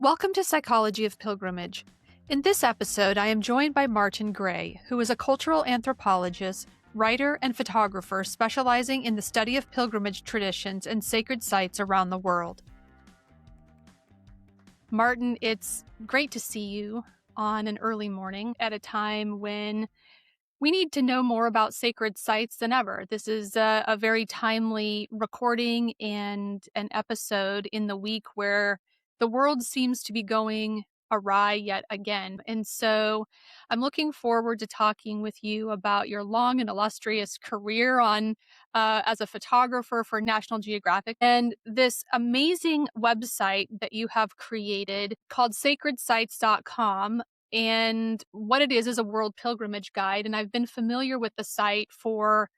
Welcome to Psychology of Pilgrimage. In this episode, I am joined by Martin Gray, who is a cultural anthropologist, writer, and photographer specializing in the study of pilgrimage traditions and sacred sites around the world. Martin, it's great to see you on an early morning at a time when we need to know more about sacred sites than ever. This is a very timely recording and an episode in the week where the world seems to be going awry yet again. And so I'm looking forward to talking with you about your long and illustrious career on as a photographer for National Geographic and this amazing website that you have created called sacredsites.com. And what it is a world pilgrimage guide. And I've been familiar with the site for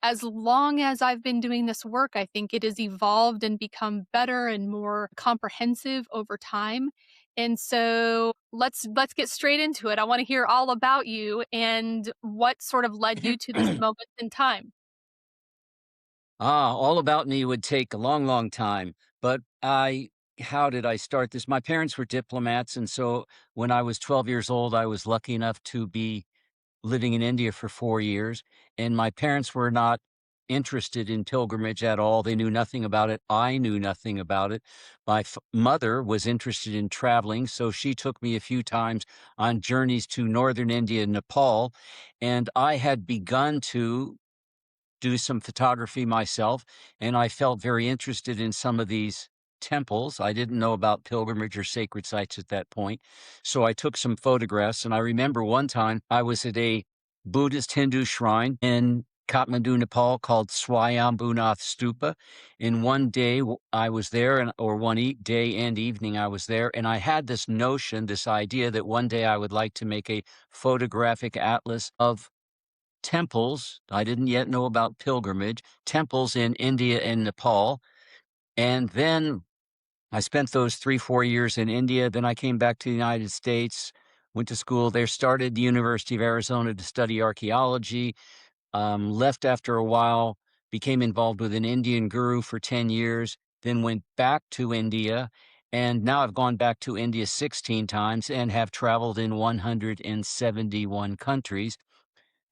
as long as I've been doing this work. I think it has evolved and become better and more comprehensive over time. And so let's get straight into it. I want to hear all about you and what sort of led you to this moment in time. All about me would take a long, long time. But how did I start this? My parents were diplomats. And so when I was 12 years old, I was lucky enough to be living in India for 4 years. And my parents were not interested in pilgrimage at all. They knew nothing about it. I knew nothing about it. My mother was interested in traveling. So she took me a few times on journeys to northern India and Nepal. And I had begun to do some photography myself, and I felt very interested in some of these temples. I didn't know about pilgrimage or sacred sites at that point. So I took some photographs, and I remember one time I was at a Buddhist Hindu shrine in Kathmandu, Nepal called Swayambhunath Stupa. And one day I was there, or one day and evening I was there, and I had this notion, this idea that one day I would like to make a photographic atlas of temples. I didn't yet know about pilgrimage, temples in India and Nepal. And then I spent those 3-4 years in India. Then I came back to the United States, went to school there, started the University of Arizona to study archaeology, left after a while, became involved with an Indian guru for 10 years, then went back to India. And now I've gone back to India 16 times and have traveled in 171 countries,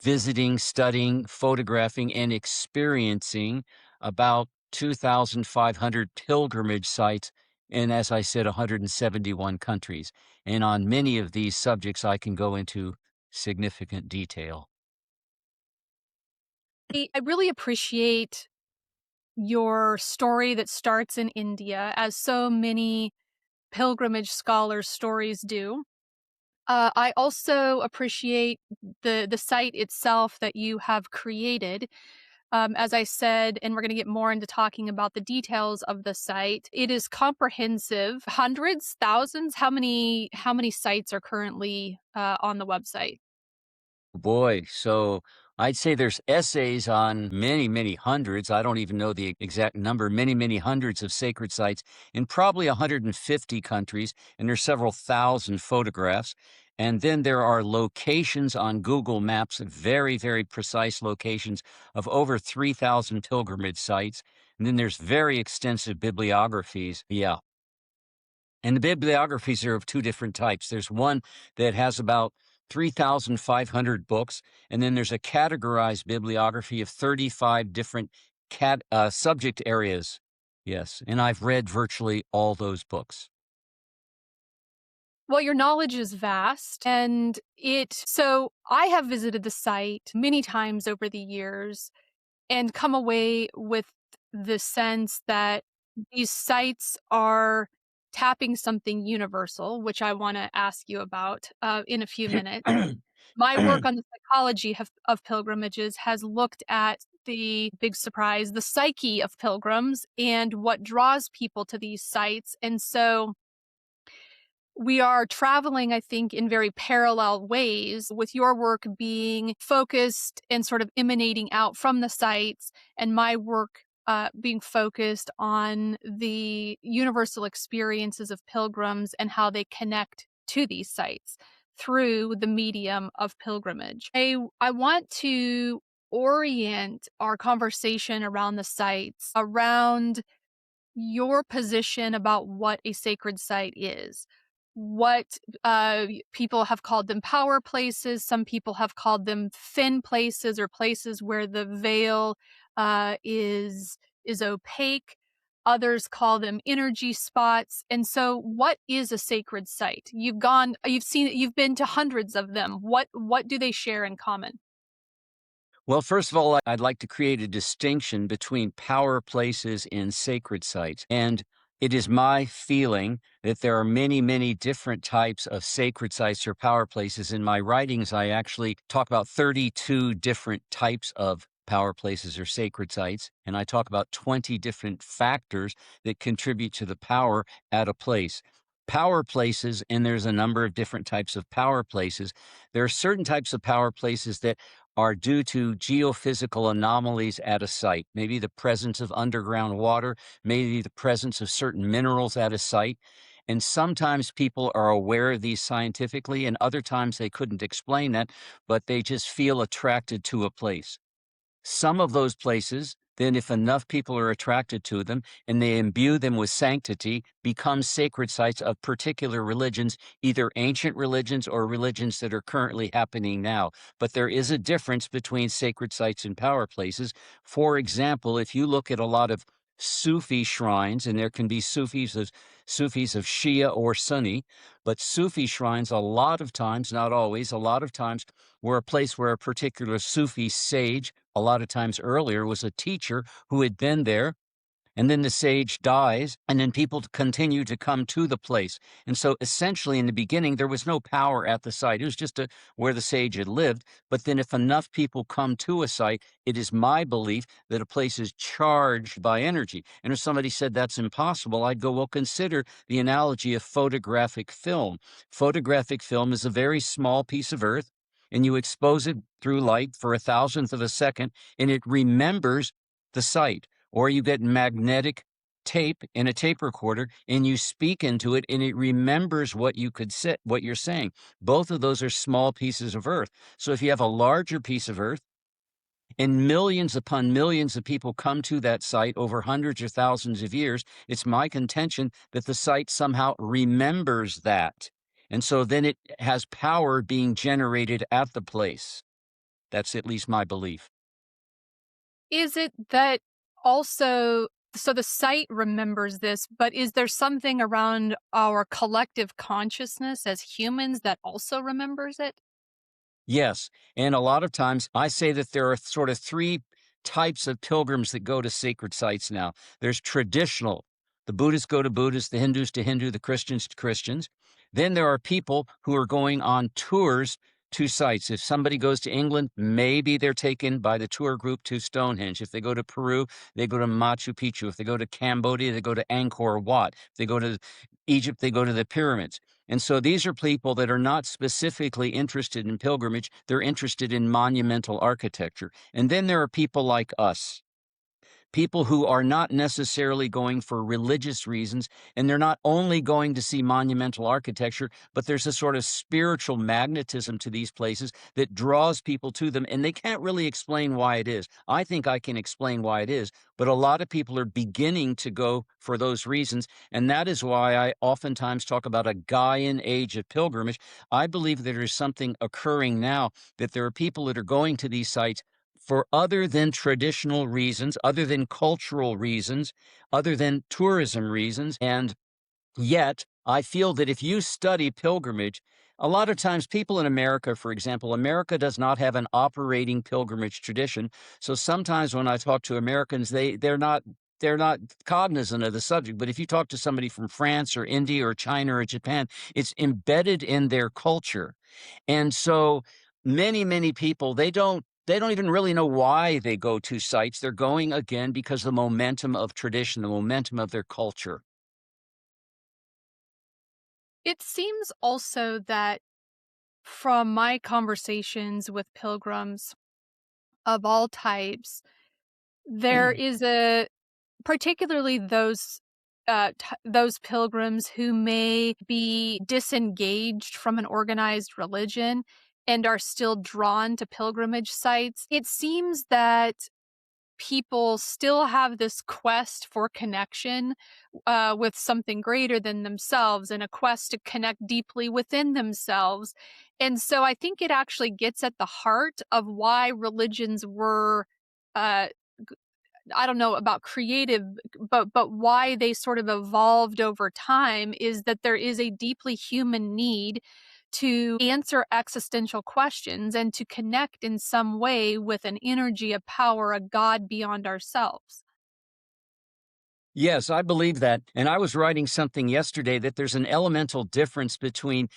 visiting, studying, photographing, and experiencing about 2,500 pilgrimage sites in, as I said, 171 countries. And on many of these subjects, I can go into significant detail. I really appreciate your story that starts in India, as so many pilgrimage scholars' stories do. I also appreciate the site itself that you have created. As I said, and we're going to get more into talking about the details of the site. It is comprehensive, hundreds, thousands. How many sites are currently on the website? Boy, so I'd say there's essays on many, many hundreds. I don't even know the exact number, many, many hundreds of sacred sites in probably 150 countries, and there's several thousand photographs. And then there are locations on Google Maps, very, very precise locations of over 3,000 pilgrimage sites. And then there's very extensive bibliographies. Yeah. And the bibliographies are of two different types. There's one that has about 3,500 books, and then there's a categorized bibliography of 35 different subject areas. Yes, and I've read virtually all those books. Well, your knowledge is vast, and so I have visited the site many times over the years and come away with the sense that these sites are tapping something universal, which I want to ask you about in a few minutes. My work on the psychology of pilgrimages has looked at the big surprise, the psyche of pilgrims and what draws people to these sites. And so we are traveling, I think, in very parallel ways, with your work being focused and sort of emanating out from the sites, and my work being focused on the universal experiences of pilgrims and how they connect to these sites through the medium of pilgrimage. I want to orient our conversation around the sites around your position about what a sacred site is. What people have called them power places. Some people have called them thin places or places where the veil is opaque. Others call them energy spots. And so, what is a sacred site? You've been to hundreds of them. What do they share in common? Well, first of all, I'd like to create a distinction between power places and sacred sites. And it is my feeling that there are many, many different types of sacred sites or power places. In my writings, I actually talk about 32 different types of power places or sacred sites. And I talk about 20 different factors that contribute to the power at a place. Power places, and there's a number of different types of power places. There are certain types of power places that are due to geophysical anomalies at a site, maybe the presence of underground water, maybe the presence of certain minerals at a site. And sometimes people are aware of these scientifically, and other times they couldn't explain that, but they just feel attracted to a place. Some of those places, then, if enough people are attracted to them and they imbue them with sanctity, become sacred sites of particular religions, either ancient religions or religions that are currently happening now. But there is a difference between sacred sites and power places. For example, if you look at a lot of Sufi shrines, and there can be Sufis of Shia or Sunni, but Sufi shrines, a lot of times, not always, a lot of times, were a place where a particular Sufi sage, a lot of times earlier, was a teacher who had been there, and then the sage dies, and then people continue to come to the place. And so essentially in the beginning, there was no power at the site. It was just where the sage had lived. But then if enough people come to a site, it is my belief that a place is charged by energy. And if somebody said that's impossible, I'd go, well, consider the analogy of photographic film. Photographic film is a very small piece of earth, and you expose it through light for a thousandth of a second, and it remembers the site. Or you get magnetic tape in a tape recorder and you speak into it and it remembers what you could say, what you're saying. Both of those are small pieces of earth. So if you have a larger piece of earth and millions upon millions of people come to that site over hundreds or thousands of years, it's my contention that the site somehow remembers that. And so then it has power being generated at the place. That's at least my belief. Is it that also so the site remembers this, but is there something around our collective consciousness as humans that also remembers it? Yes, and a lot of times I say that there are sort of three types of pilgrims that go to sacred sites now. There's traditional. The Buddhists go to Buddhists, the Hindus to Hindu, the Christians to Christians. Then there are people who are going on tours to sites. If somebody goes to England, maybe they're taken by the tour group to Stonehenge. If they go to Peru, they go to Machu Picchu. If they go to Cambodia, they go to Angkor Wat. If they go to Egypt, they go to the pyramids. And so these are people that are not specifically interested in pilgrimage, they're interested in monumental architecture. And then there are people like us, people who are not necessarily going for religious reasons, and they're not only going to see monumental architecture, but there's a sort of spiritual magnetism to these places that draws people to them, and they can't really explain why it is. I think I can explain why it is, but a lot of people are beginning to go for those reasons, and that is why I oftentimes talk about a Gaian age of pilgrimage. I believe there is something occurring now, that there are people that are going to these sites for other than traditional reasons, other than cultural reasons, other than tourism reasons. And yet, I feel that if you study pilgrimage, a lot of times people in America, for example, America does not have an operating pilgrimage tradition. So sometimes when I talk to Americans, they're not cognizant of the subject. But if you talk to somebody from France or India or China or Japan, it's embedded in their culture. And so many people, they don't even really know why they go to sites. They're going again because the momentum of tradition, the momentum of their culture. It seems also that from my conversations with pilgrims of all types, there is a particularly those pilgrims who may be disengaged from an organized religion and are still drawn to pilgrimage sites. It seems that people still have this quest for connection with something greater than themselves and a quest to connect deeply within themselves. And so I think it actually gets at the heart of why religions were. Uh, I don't know about creative, but why they sort of evolved over time is that there is a deeply human need to answer existential questions and to connect in some way with an energy, a power, a God beyond ourselves. Yes, I believe that. And I was writing something yesterday that there's an elemental difference between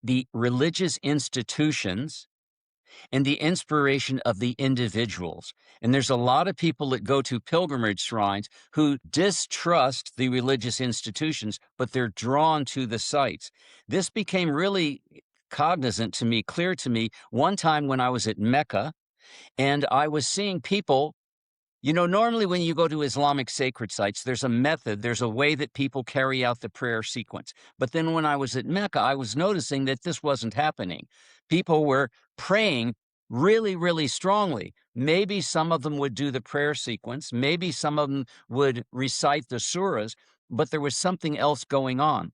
the religious institutions and the inspiration of the individuals. And there's a lot of people that go to pilgrimage shrines who distrust the religious institutions, but they're drawn to the sites. This became really cognizant to me, clear to me, one time when I was at Mecca and I was seeing people. Normally when you go to Islamic sacred sites, there's a method, there's a way that people carry out the prayer sequence. But then when I was at Mecca, I was noticing that this wasn't happening. People were praying really, really strongly. Maybe some of them would do the prayer sequence, maybe some of them would recite the surahs, but there was something else going on.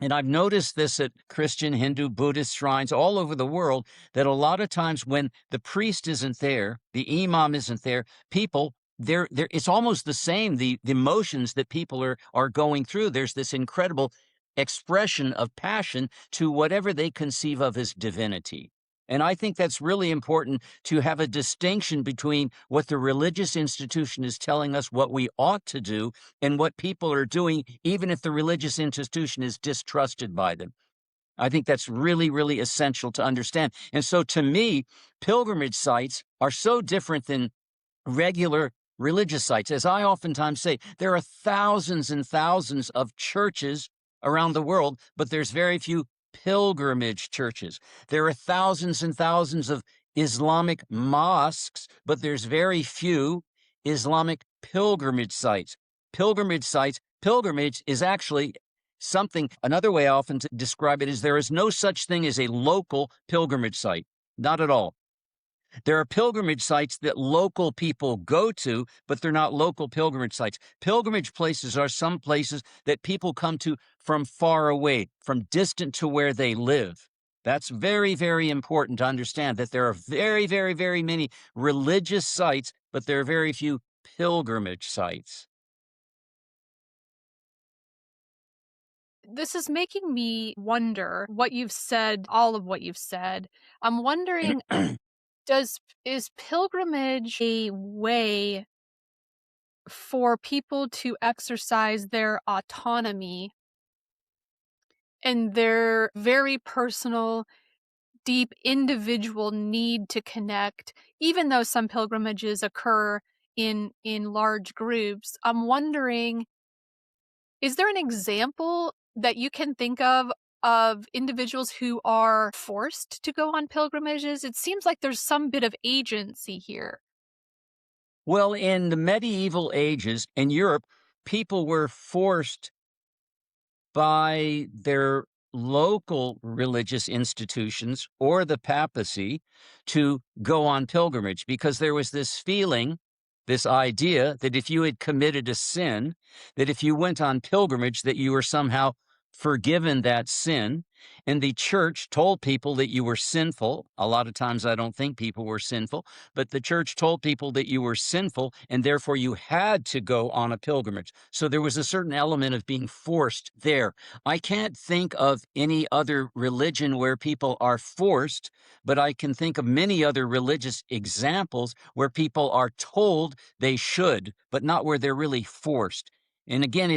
And I've noticed this at Christian, Hindu, Buddhist shrines all over the world that a lot of times when the priest isn't there, the imam isn't there, people there it's almost the same the emotions that people are going through. There's this incredible expression of passion to whatever they conceive of as divinity. And I think that's really important to have a distinction between what the religious institution is telling us what we ought to do and what people are doing, even if the religious institution is distrusted by them. I think that's really, really essential to understand. And so to me, pilgrimage sites are so different than regular religious sites. As I oftentimes say, there are thousands and thousands of churches around the world, but there's very few pilgrimage churches. There are thousands and thousands of Islamic mosques, but there's very few Islamic pilgrimage sites. Pilgrimage is actually something, another way I often describe it is there is no such thing as a local pilgrimage site. Not at all. There are pilgrimage sites that local people go to, but they're not local pilgrimage sites. Pilgrimage places are some places that people come to from far away, from distant to where they live. That's very, very important to understand that there are very, very, very many religious sites, but there are very few pilgrimage sites. This is making me wonder what you've said, all of what you've said. I'm wondering, does is pilgrimage a way for people to exercise their autonomy and their very personal, deep individual need to connect, even though some pilgrimages occur in large groups? I'm wondering, is there an example that you can think of individuals who are forced to go on pilgrimages? It seems like there's some bit of agency here. Well, in the medieval ages in Europe, people were forced by their local religious institutions or the papacy to go on pilgrimage because there was this feeling, this idea that if you had committed a sin, that if you went on pilgrimage, that you were somehow forgiven that sin. And the church told people that you were sinful. A lot of times I don't think people were sinful, but the church told people that you were sinful and therefore you had to go on a pilgrimage. So there was a certain element of being forced there. I can't think of any other religion where people are forced, but I can think of many other religious examples where people are told they should, but not where they're really forced. And again,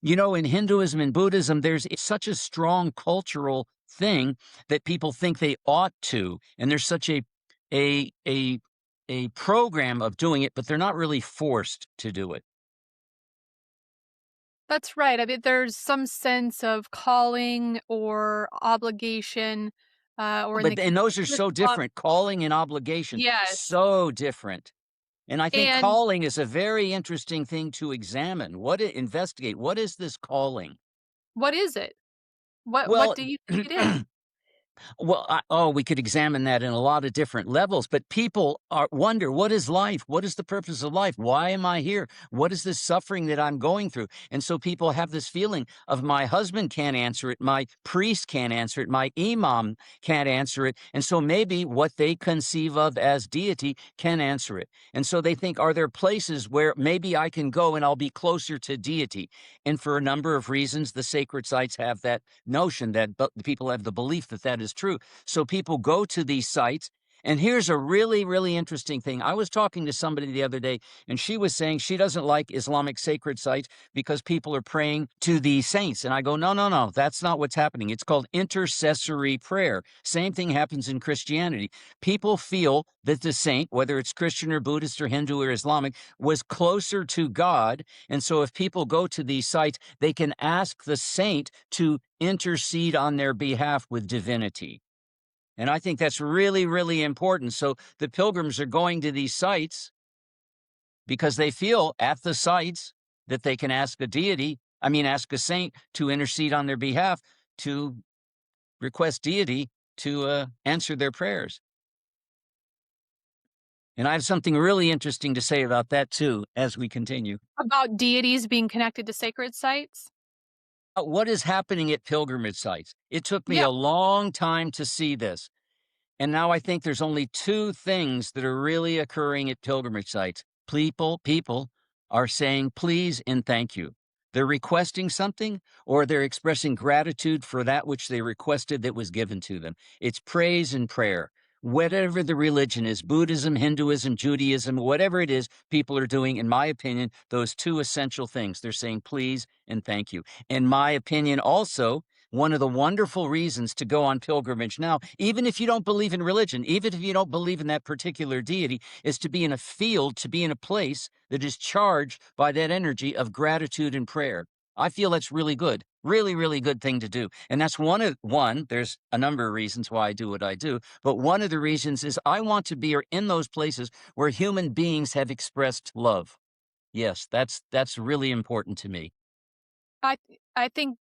in Hinduism and Buddhism, there's such a strong cultural thing that people think they ought to, and there's such a a a program of doing it, but they're not really forced to do it. That's right. I mean, there's some sense of calling or obligation, or in the But case and those of are so Islam. different. Calling and obligation, Yes. so different. And I think And calling is a very interesting thing to examine. Investigate. What is this calling? what is it? What Well, do you think it is? Well, we could examine that in a lot of different levels, but people wonder, what is life? What is the purpose of life? Why am I here? What is this suffering that I'm going through? And so people have this feeling of, my husband can't answer it, my priest can't answer it, my imam can't answer it. And so maybe what they conceive of as deity can answer it. And so they think, are there places where maybe I can go and I'll be closer to deity? And for a number of reasons, the sacred sites have that notion, that people have the belief that that is true. So people go to these sites. And here's a really, really interesting thing. I was talking to somebody the other day, and she was saying she doesn't like Islamic sacred sites because people are praying to the saints. And I go, no, no, no, that's not what's happening. It's called intercessory prayer. Same thing happens in Christianity. People feel that the saint, whether it's Christian or Buddhist or Hindu or Islamic, was closer to God. And so if people go to these sites, they can ask the saint to intercede on their behalf with divinity. And I think that's really, really important. So the pilgrims are going to these sites because they feel at the sites that they can ask a deity, ask a saint to intercede on their behalf, to request deity to answer their prayers. And I have something really interesting to say about that too as we continue. About deities being connected to sacred sites? What is happening at pilgrimage sites? It took me Yeah. a long time to see this. And now I think there's only two things that are really occurring at pilgrimage sites. People are saying please and thank you. They're requesting something, or they're expressing gratitude for that which they requested that was given to them. It's praise and prayer. Whatever the religion is, Buddhism, Hinduism, Judaism, whatever it is, people are doing, in my opinion, those two essential things. They're saying please and thank you. In my opinion, also, one of the wonderful reasons to go on pilgrimage now, even if you don't believe in religion, even if you don't believe in that particular deity, is to be in a field, to be in a place that is charged by that energy of gratitude and prayer. I feel that's really good, really, really good thing to do. And that's there's a number of reasons why I do what I do, but one of the reasons is I want to be in those places where human beings have expressed love. Yes, that's really important to me. I I think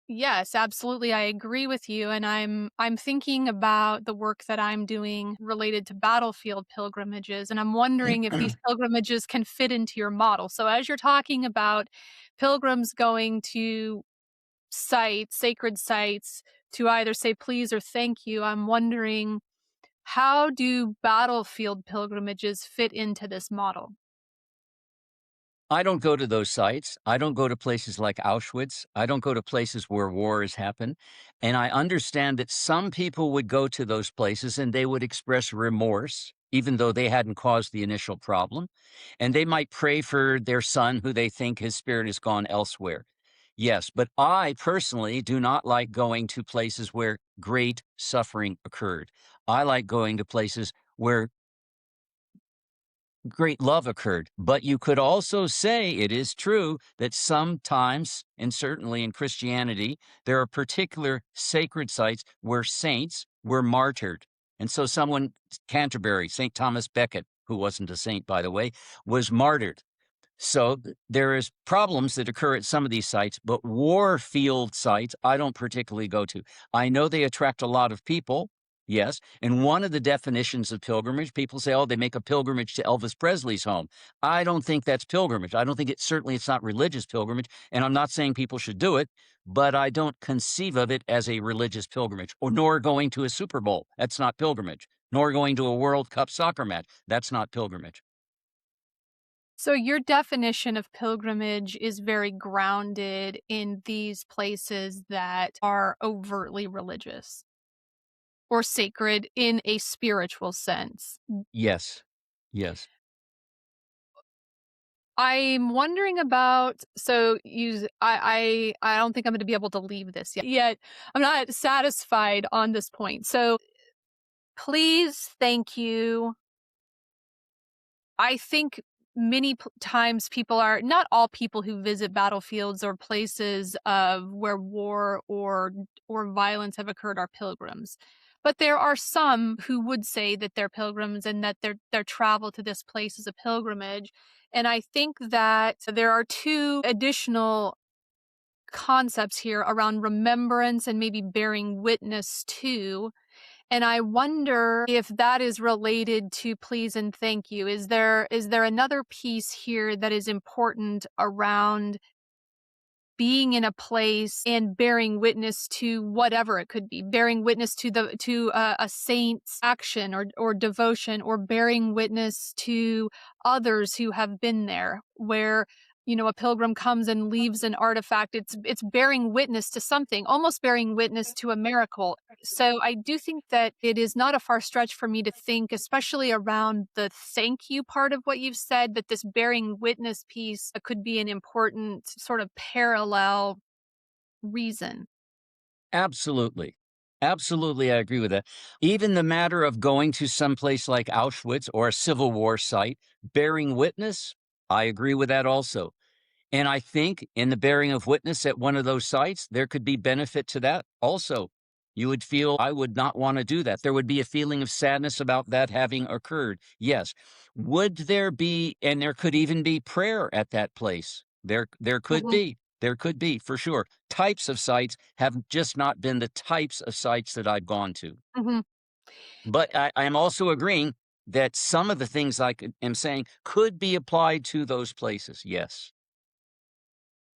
yes, absolutely, I agree with you, and I'm thinking about the work that I'm doing related to battlefield pilgrimages, and I'm wondering if these pilgrimages can fit into your model. So as you're talking about pilgrims going to sites, sacred sites, to either say please or thank you, I'm wondering, how do battlefield pilgrimages fit into this model? I don't go to those sites. I don't go to places like Auschwitz. I don't go to places where war has happened. And I understand that some people would go to those places and they would express remorse, even though they hadn't caused the initial problem. And they might pray for their son who they think his spirit has gone elsewhere. Yes, but I personally do not like going to places where great suffering occurred. I like going to places where great love occurred. But you could also say it is true that sometimes, and certainly in Christianity, there are particular sacred sites where saints were martyred. And so Canterbury, St. Thomas Becket, who wasn't a saint, by the way, was martyred. So there is problems that occur at some of these sites, but Warfield sites I don't particularly go to. I know they attract a lot of people, yes. And one of the definitions of pilgrimage, people say, oh, they make a pilgrimage to Elvis Presley's home. I don't think that's pilgrimage. I don't think it's not religious pilgrimage. And I'm not saying people should do it, but I don't conceive of it as a religious pilgrimage, or nor going to a Super Bowl. That's not pilgrimage. Nor going to a World Cup soccer match. That's not pilgrimage. So your definition of pilgrimage is very grounded in these places that are overtly religious or sacred in a spiritual sense. Yes. Yes. I'm wondering about so you I don't think I'm gonna be able to leave this yet. I'm not satisfied on this point. So please, thank you. I think many times people are not all people who visit battlefields or places of where war or violence have occurred are pilgrims. But there are some who would say that they're pilgrims and that their travel to this place is a pilgrimage. And I think that there are two additional concepts here around remembrance and maybe bearing witness to. And I wonder if that is related to please and thank you. Is there another piece here that is important around being in a place and bearing witness to whatever it could be, bearing witness to a saint's action or devotion, or bearing witness to others who have been there, where a pilgrim comes and leaves an artifact. It's bearing witness to something, almost bearing witness to a miracle. So I do think that it is not a far stretch for me to think, especially around the thank you part of what you've said, that this bearing witness piece could be an important sort of parallel reason. Absolutely. Absolutely, I agree with that. Even the matter of going to some place like Auschwitz or a Civil War site, bearing witness, I agree with that also. And I think in the bearing of witness at one of those sites, there could be benefit to that also. You would feel I would not want to do that. There would be a feeling of sadness about that having occurred. Yes. Would there be, and there could even be prayer at that place? There could Mhm, be. There could be, for sure. Types of sites have just not been the types of sites that I've gone to. mhm. But I am also agreeing that some of the things am saying could be applied to those places. Yes.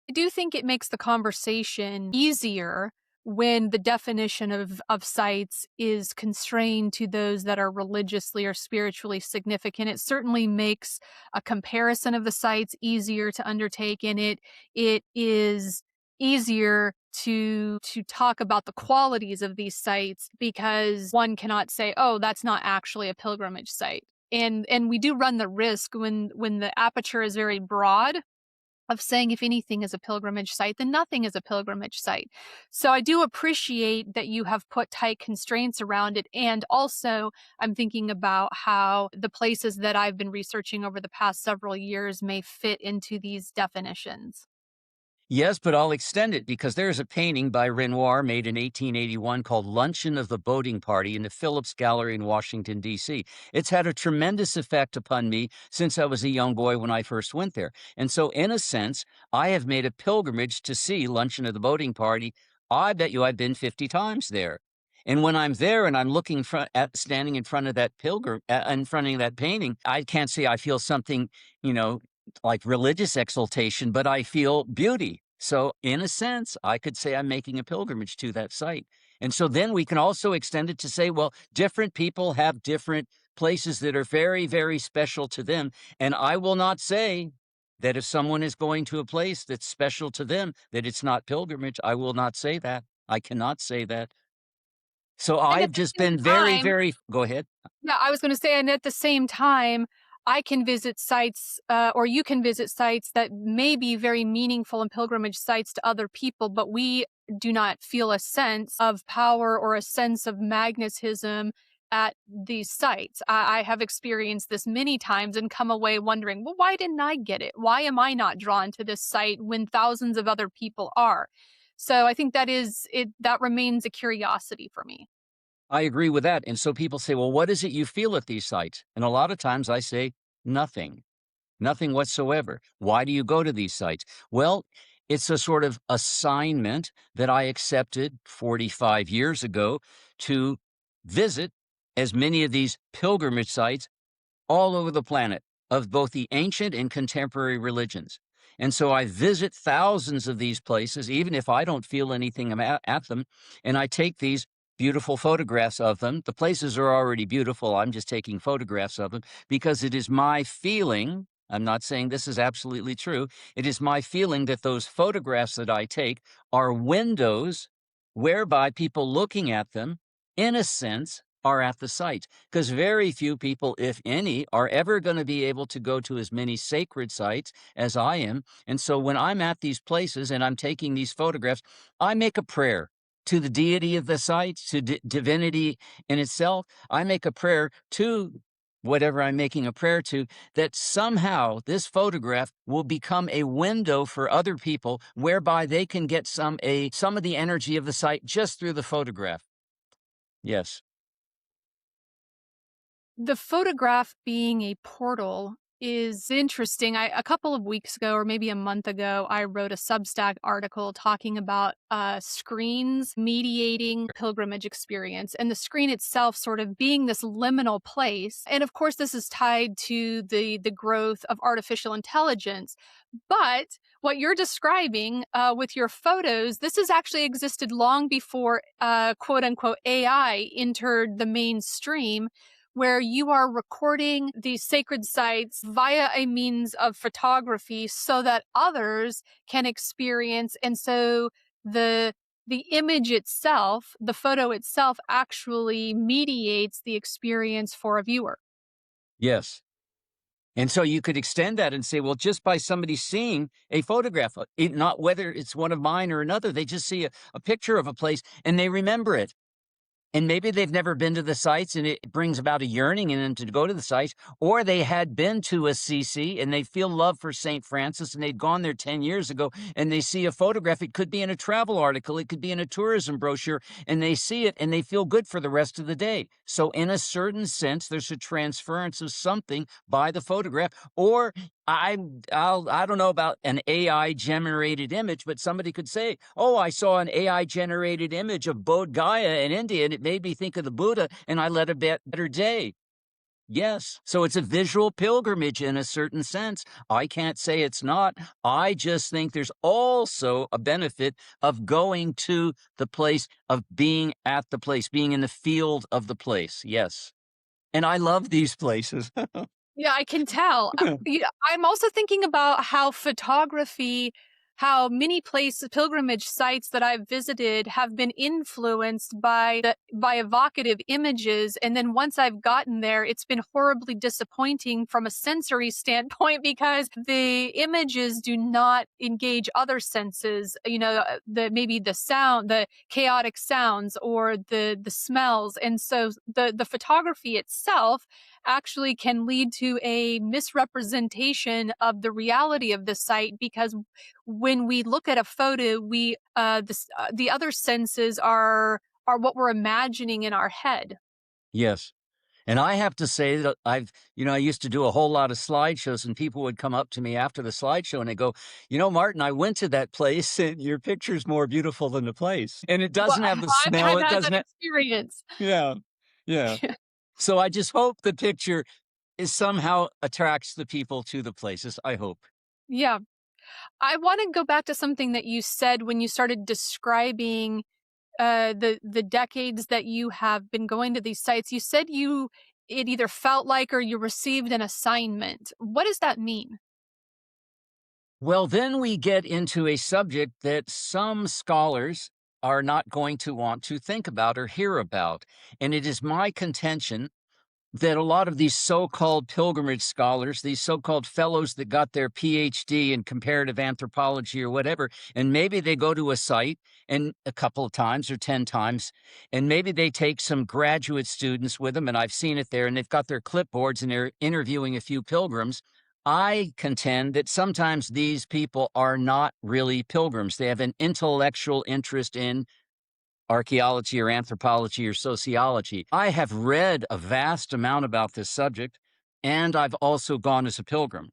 I do think it makes the conversation easier when the definition of sites is constrained to those that are religiously or spiritually significant. It certainly makes a comparison of the sites easier to undertake, and it is easier to talk about the qualities of these sites, because one cannot say, "Oh, that's not actually a pilgrimage site." And we do run the risk when the aperture is very broad of saying if anything is a pilgrimage site, then nothing is a pilgrimage site. So I do appreciate that you have put tight constraints around it. And also, I'm thinking about how the places that I've been researching over the past several years may fit into these definitions. Yes, but I'll extend it because there's a painting by Renoir made in 1881 called Luncheon of the Boating Party in the Phillips Gallery in Washington, D.C. It's had a tremendous effect upon me since I was a young boy when I first went there. And so, in a sense, I have made a pilgrimage to see Luncheon of the Boating Party. I bet you I've been 50 times there. And when I'm there and I'm standing in front of that in front of that painting, I can't say I feel something, you know, like religious exaltation, but I feel beauty. So, in a sense, I could say I'm making a pilgrimage to that site. And so then we can also extend it to say, well, different people have different places that are very, very special to them. And I will not say that if someone is going to a place that's special to them, that it's not pilgrimage. I will not say that. I cannot say that. So And I've at the just same been very, time, very, go ahead. yeah, I was going to say, and at the same time, I can visit sites, or you can visit sites that may be very meaningful and pilgrimage sites to other people, but we do not feel a sense of power or a sense of magnetism at these sites. I have experienced this many times and come away wondering, well, why didn't I get it? Why am I not drawn to this site when thousands of other people are? So I think that is it. That remains a curiosity for me. I agree with that. And so people say, well, what is it you feel at these sites? And a lot of times I say, nothing, nothing whatsoever. Why do you go to these sites? Well, it's a sort of assignment that I accepted 45 years ago to visit as many of these pilgrimage sites all over the planet of both the ancient and contemporary religions. And so I visit thousands of these places, even if I don't feel anything at them. And I take these beautiful photographs of them. The places are already beautiful. I'm just taking photographs of them because it is my feeling. I'm not saying this is absolutely true. It is my feeling that those photographs that I take are windows whereby people looking at them, in a sense, are at the site because very few people, if any, are ever going to be able to go to as many sacred sites as I am. And so when I'm at these places and I'm taking these photographs, I make a prayer to the deity of the site, to divinity in itself. I make a prayer to whatever I'm making a prayer to, that somehow this photograph will become a window for other people whereby they can get some of the energy of the site just through the photograph. Yes. The photograph being a portal is interesting. A couple of weeks ago, or maybe a month ago, I wrote a Substack article talking about screens mediating pilgrimage experience, and the screen itself sort of being this liminal place. And of course, this is tied to the growth of artificial intelligence. But what you're describing with your photos, this has actually existed long before quote unquote AI entered the mainstream, where you are recording these sacred sites via a means of photography so that others can experience. And so the image itself, the photo itself actually mediates the experience for a viewer. Yes. And so you could extend that and say, well, just by somebody seeing a photograph, not whether it's one of mine or another, they just see a picture of a place and they remember it. And maybe they've never been to the sites and it brings about a yearning in them to go to the sites, or they had been to Assisi and they feel love for St. Francis and they'd gone there 10 years ago and they see a photograph. It could be in a travel article, it could be in a tourism brochure, and they see it and they feel good for the rest of the day. So, in a certain sense, there's a transference of something by the photograph, or I don't know about an AI generated image, but somebody could say, "Oh, I saw an AI generated image of Bodh Gaya in India, and it made me think of the Buddha, and I led a better day." Yes, so it's a visual pilgrimage in a certain sense. I can't say it's not. I just think there's also a benefit of going to the place, of being at the place, being in the field of the place. Yes, and I love these places. Yeah, I can tell. Yeah, I'm also thinking about how photography, how many places, pilgrimage sites that I've visited have been influenced by evocative images, and then once I've gotten there, it's been horribly disappointing from a sensory standpoint because the images do not engage other senses. The maybe the sound, the chaotic sounds, or the smells, and so the photography itself actually can lead to a misrepresentation of the reality of the site, because when we look at a photo, the other senses are what we're imagining in our head. Yes. And I have to say that I used to do a whole lot of slideshows, and people would come up to me after the slideshow and they go, Martin, I went to that place and your picture's more beautiful than the place. And it Well, doesn't have the smell. I've It had doesn't that have, experience. yeah, yeah. So I just hope the picture is somehow attracts the people to the places. I hope. Yeah. I want to go back to something that you said when you started describing the decades that you have been going to these sites. You said it either felt like or you received an assignment. What does that mean? Well, then we get into a subject that some scholars are not going to want to think about or hear about. And it is my contention that a lot of these so-called pilgrimage scholars, these so-called fellows that got their PhD in comparative anthropology or whatever, and maybe they go to a site and a couple of times or 10 times, and maybe they take some graduate students with them, and I've seen it there, and they've got their clipboards and they're interviewing a few pilgrims. I contend that sometimes these people are not really pilgrims. They have an intellectual interest in archaeology or anthropology or sociology. I have read a vast amount about this subject, and I've also gone as a pilgrim.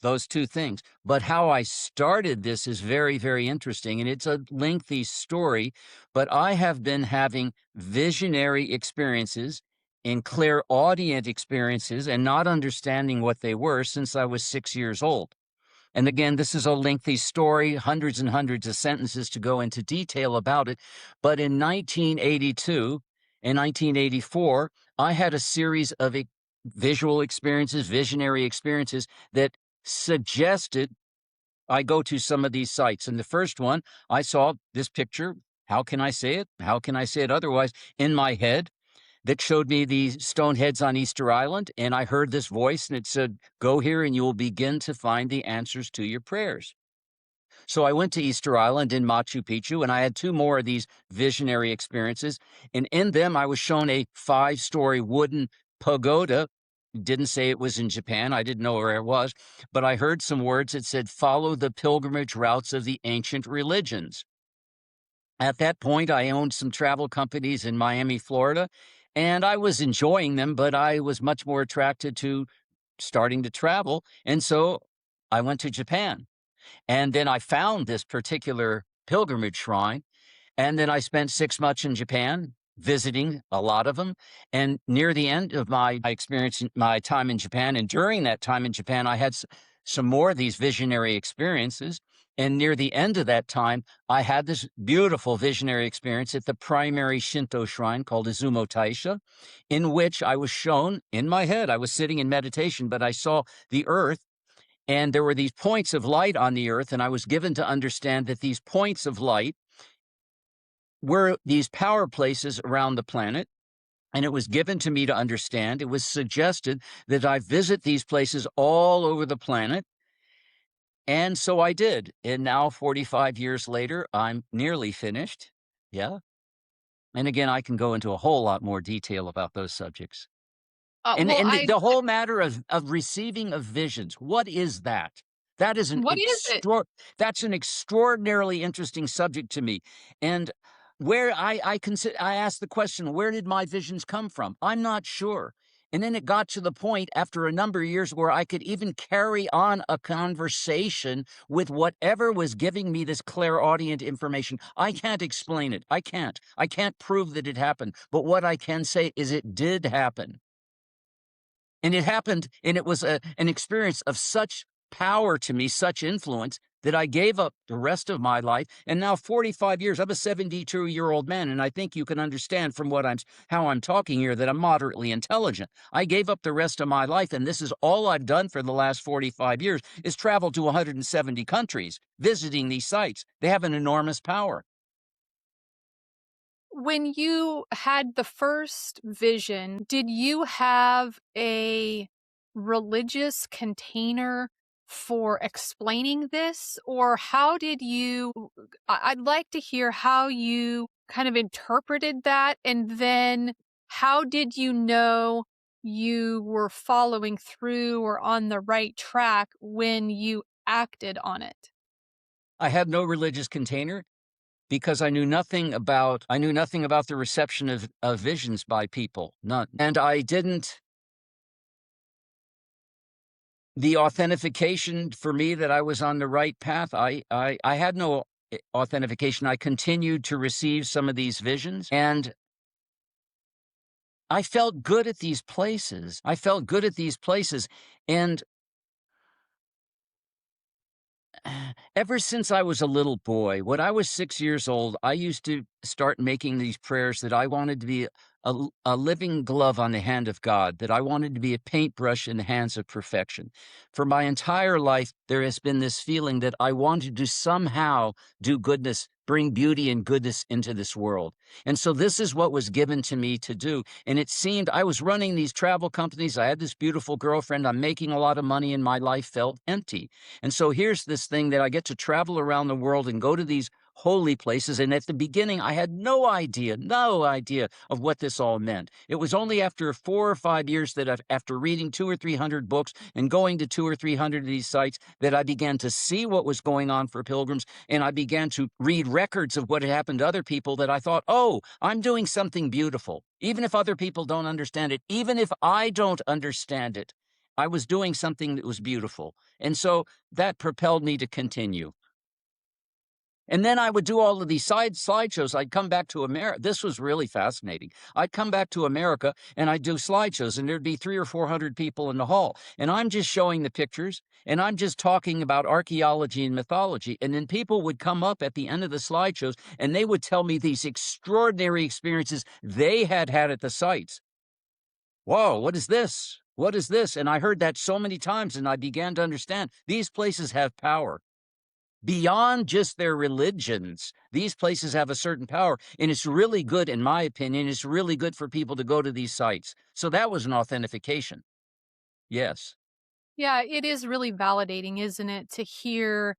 Those two things. But how I started this is very, very interesting, and it's a lengthy story. But I have been having visionary experiences and clairaudient experiences and not understanding what they were since I was 6 years old. And again, this is a lengthy story, hundreds and hundreds of sentences to go into detail about it. But in 1982 and 1984, I had a series of visual experiences, visionary experiences that suggested I go to some of these sites. And the first one, I saw this picture. How can I say it? How can I say it otherwise? In my head, that showed me the stone heads on Easter Island, and I heard this voice, and it said, "Go here, and you will begin to find the answers to your prayers." So I went to Easter Island in Machu Picchu, and I had two more of these visionary experiences. And in them, I was shown a 5-story wooden pagoda. Didn't say it was in Japan. I didn't know where it was, but I heard some words that said, "Follow the pilgrimage routes of the ancient religions." At that point, I owned some travel companies in Miami, Florida, and I was enjoying them, but I was much more attracted to starting to travel. And so I went to Japan. And then I found this particular pilgrimage shrine, and then I spent 6 months in Japan visiting a lot of them. And near the end of my experience in my time in Japan, and during that time in Japan, I had some more of these visionary experiences. And near the end of that time, I had this beautiful visionary experience at the primary Shinto shrine called Izumo Taisha, in which I was shown in my head. I was sitting in meditation, but I saw the earth, and there were these points of light on the earth, and I was given to understand that these points of light were these power places around the planet. And it was given to me to understand. It was suggested that I visit these places all over the planet. And so I did. And now, 45 years later, I'm nearly finished. Yeah. And again, I can go into a whole lot more detail about those subjects. And Well, and the I the whole matter of receiving of visions, what is that? That is what is it? that's an extraordinarily interesting subject to me, and where I asked the question, "Where did my visions come from?" I'm not sure, and then it got to the point after a number of years where I could even carry on a conversation with whatever was giving me this clairaudient information. I can't explain it. I can't. I can't prove that it happened, but what I can say is it did happen. And it happened, and it was an experience of such power to me, such influence, that I gave up the rest of my life. And now, 45 years, I'm a 72-year-old man, and I think you can understand from how I'm talking here that I'm moderately intelligent. I gave up the rest of my life, and this is all I've done for the last 45 years is travel to 170 countries, visiting these sites. They have an enormous power. When you had the first vision, did you have a religious container for explaining this? Or how did you? I'd like to hear how you kind of interpreted that. And then how did you know you were following through or on the right track when you acted on it? I had no religious container, because I knew nothing about the reception of visions by people, none. And I didn't the authentication for me that I was on the right path, I had no authentication. I continued to receive some of these visions, and I felt good at these places. I felt good at these places, and ever since I was a little boy, when I was 6 years old, I used to start making these prayers that I wanted to be a living glove on the hand of God, that I wanted to be a paintbrush in the hands of perfection. For my entire life, there has been this feeling that I wanted to somehow do goodness, bring beauty and goodness into this world. And so this is what was given to me to do. And it seemed I was running these travel companies. I had this beautiful girlfriend. I'm making a lot of money, and my life felt empty. And so here's this thing that I get to travel around the world and go to these holy places. And at the beginning, I had no idea of what this all meant. It was only after 4 or 5 years that after reading 200 or 300 books and going to 200 or 300 of these sites, that I began to see what was going on for pilgrims. And I began to read records of what had happened to other people, that I thought, oh, I'm doing something beautiful. Even if other people don't understand it, even if I don't understand it, I was doing something that was beautiful. And so that propelled me to continue. And then I would do all of these slideshows. I'd come back to America. This was really fascinating. I'd come back to America and I'd do slideshows, and there'd be 300 or 400 people in the hall. And I'm just showing the pictures, and I'm just talking about archaeology and mythology. And then people would come up at the end of the slideshows, and they would tell me these extraordinary experiences they had had at the sites. Whoa, what is this? What is this? And I heard that so many times, and I began to understand these places have power. Beyond just their religions, these places have a certain power, and it's really good, in my opinion, it's really good for people to go to these sites. So that was an authentication. Yes. Yeah, it is really validating, isn't it, to hear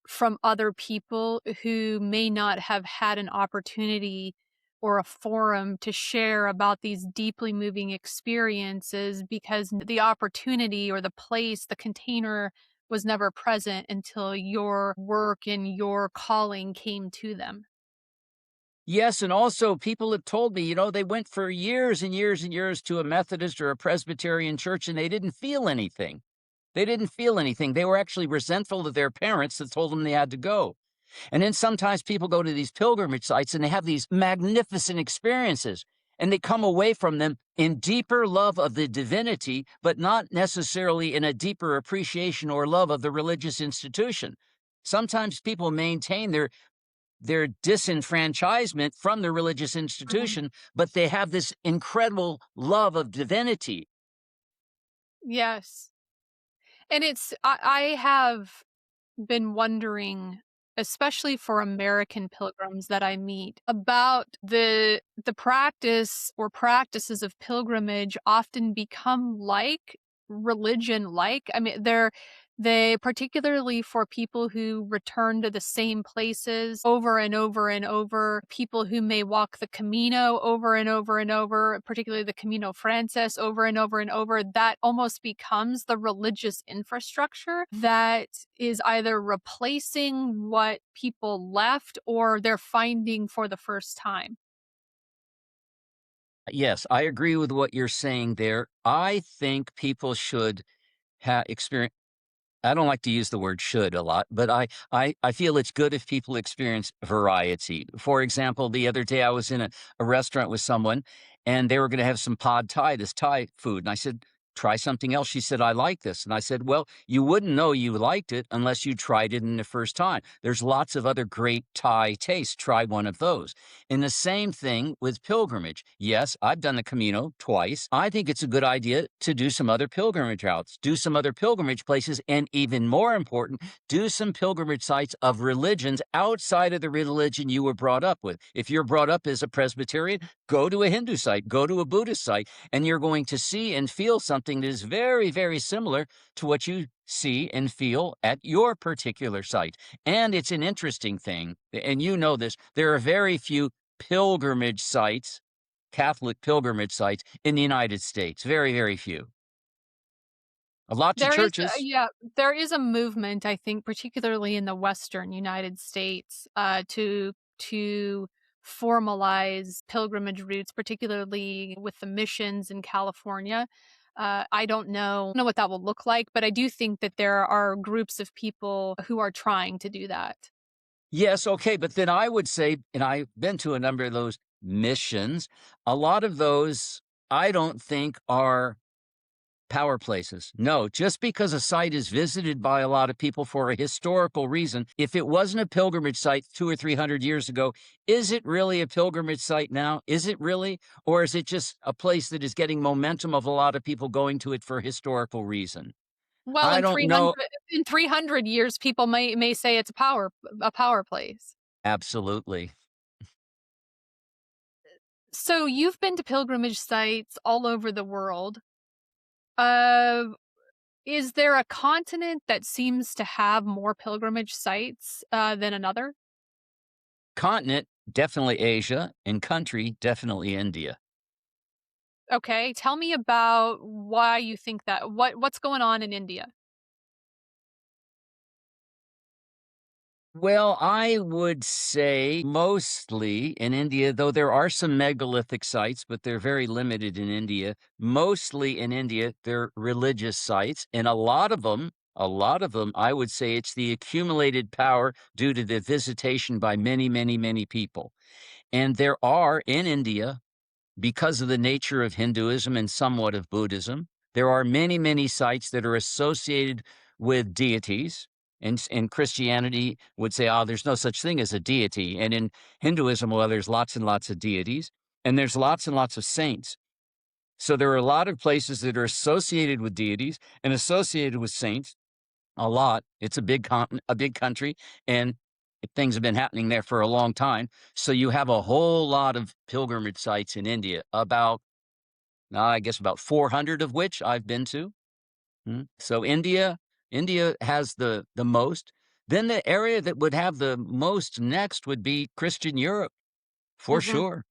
from other people who may not have had an opportunity or a forum to share about these deeply moving experiences because the opportunity or the place, the container was never present until your work and your calling came to them. Yes, and also people have told me, they went for years and years and years to a Methodist or a Presbyterian church and they didn't feel anything. They didn't feel anything. They were actually resentful of their parents that told them they had to go. And then sometimes people go to these pilgrimage sites and they have these magnificent experiences and they come away from them in deeper love of the divinity, but not necessarily in a deeper appreciation or love of the religious institution. Sometimes people maintain their disenfranchisement from the religious Mhm. institution, but they have this incredible love of divinity. Yes. And I have been wondering, especially for American pilgrims that I meet, about the practice or practices of pilgrimage often become like religion like. I mean, they particularly for people who return to the same places over and over and over, people who may walk the Camino over and over and over, particularly the Camino Frances over and over and over, that almost becomes the religious infrastructure that is either replacing what people left or they're finding for the first time. Yes, I agree with what you're saying there. I think people should experience. I don't like to use the word should a lot, but I feel it's good if people experience variety. For example, the other day I was in a restaurant with someone and they were going to have some pad thai, this Thai food. And I said, try something else. She said, I like this. And I said, well, you wouldn't know you liked it unless you tried it in the first time. There's lots of other great Thai tastes. Try one of those. And the same thing with pilgrimage. Yes, I've done the Camino twice. I think it's a good idea to do some other pilgrimage routes, do some other pilgrimage places, and even more important, do some pilgrimage sites of religions outside of the religion you were brought up with. If you're brought up as a Presbyterian, go to a Hindu site, go to a Buddhist site, and you're going to see and feel something that is very, very similar to what you see and feel at your particular site. And it's an interesting thing, and you know this, there are very few pilgrimage sites, Catholic pilgrimage sites in the United States. Very, very few. Lots of There is churches. yeah, there is a movement, I think, particularly in the Western United States, to formalize pilgrimage routes, particularly with the missions in California. I don't know what that will look like, but I do think that there are groups of people who are trying to do that. Yes, okay, but then I would say, and I've been to a number of those missions, a lot of those I don't think are power places. No, just because a site is visited by a lot of people for a historical reason, if it wasn't a pilgrimage site 200 or 300 years ago, is it really a pilgrimage site now? Is it really? Or is it just a place that is getting momentum of a lot of people going to it for a historical reason? Well, I don't know. in 300 years, people may say it's a power place. Absolutely. So you've been to pilgrimage sites all over the world. Uh, is there a continent that seems to have more pilgrimage sites, than another? Continent, definitely Asia, and country, definitely India. Okay, tell me about why you think that. What's going on in India? Well, I would say mostly in India, though there are some megalithic sites, but they're very limited in India. Mostly in India, they're religious sites, and a lot of them, I would say it's the accumulated power due to the visitation by many, many, many people. And there are in India, because of the nature of Hinduism and somewhat of Buddhism, there are many, many sites that are associated with deities. And Christianity would say, oh, there's no such thing as a deity. And in Hinduism, well, there's lots and lots of deities, and there's lots and lots of saints. So there are a lot of places that are associated with deities and associated with saints a lot. It's a big continent, a big country, and things have been happening there for a long time. So you have a whole lot of pilgrimage sites in India, I guess about 400 of which I've been to. So India has the most. Then the area that would have the most next would be Christian Europe, for Mhm. sure.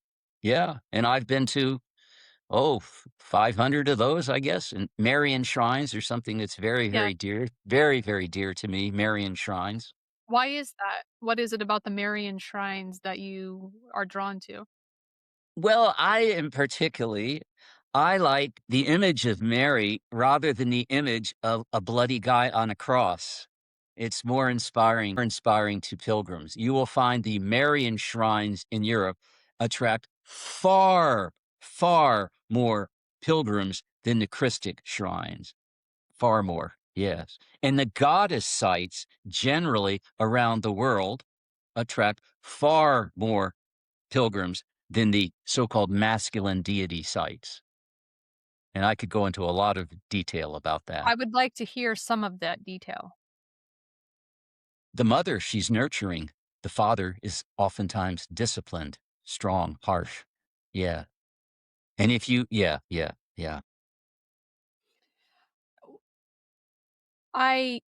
Yeah, and I've been to 500 of those, I guess, and Marian shrines are something that's very, Yeah. very dear, very, very dear to me, Marian shrines. Why is that? What is it about the Marian shrines that you are drawn to? Well, I am particularly I like the image of Mary rather than the image of a bloody guy on a cross. It's more inspiring to pilgrims. You will find the Marian shrines in Europe attract far, far more pilgrims than the Christic shrines. Far more, yes. And the goddess sites generally around the world attract far more pilgrims than the so-called masculine deity sites. And I could go into a lot of detail about that. I would like to hear some of that detail. The mother, she's nurturing. The father is oftentimes disciplined, strong, harsh. Yeah. And if you yeah, yeah, yeah. I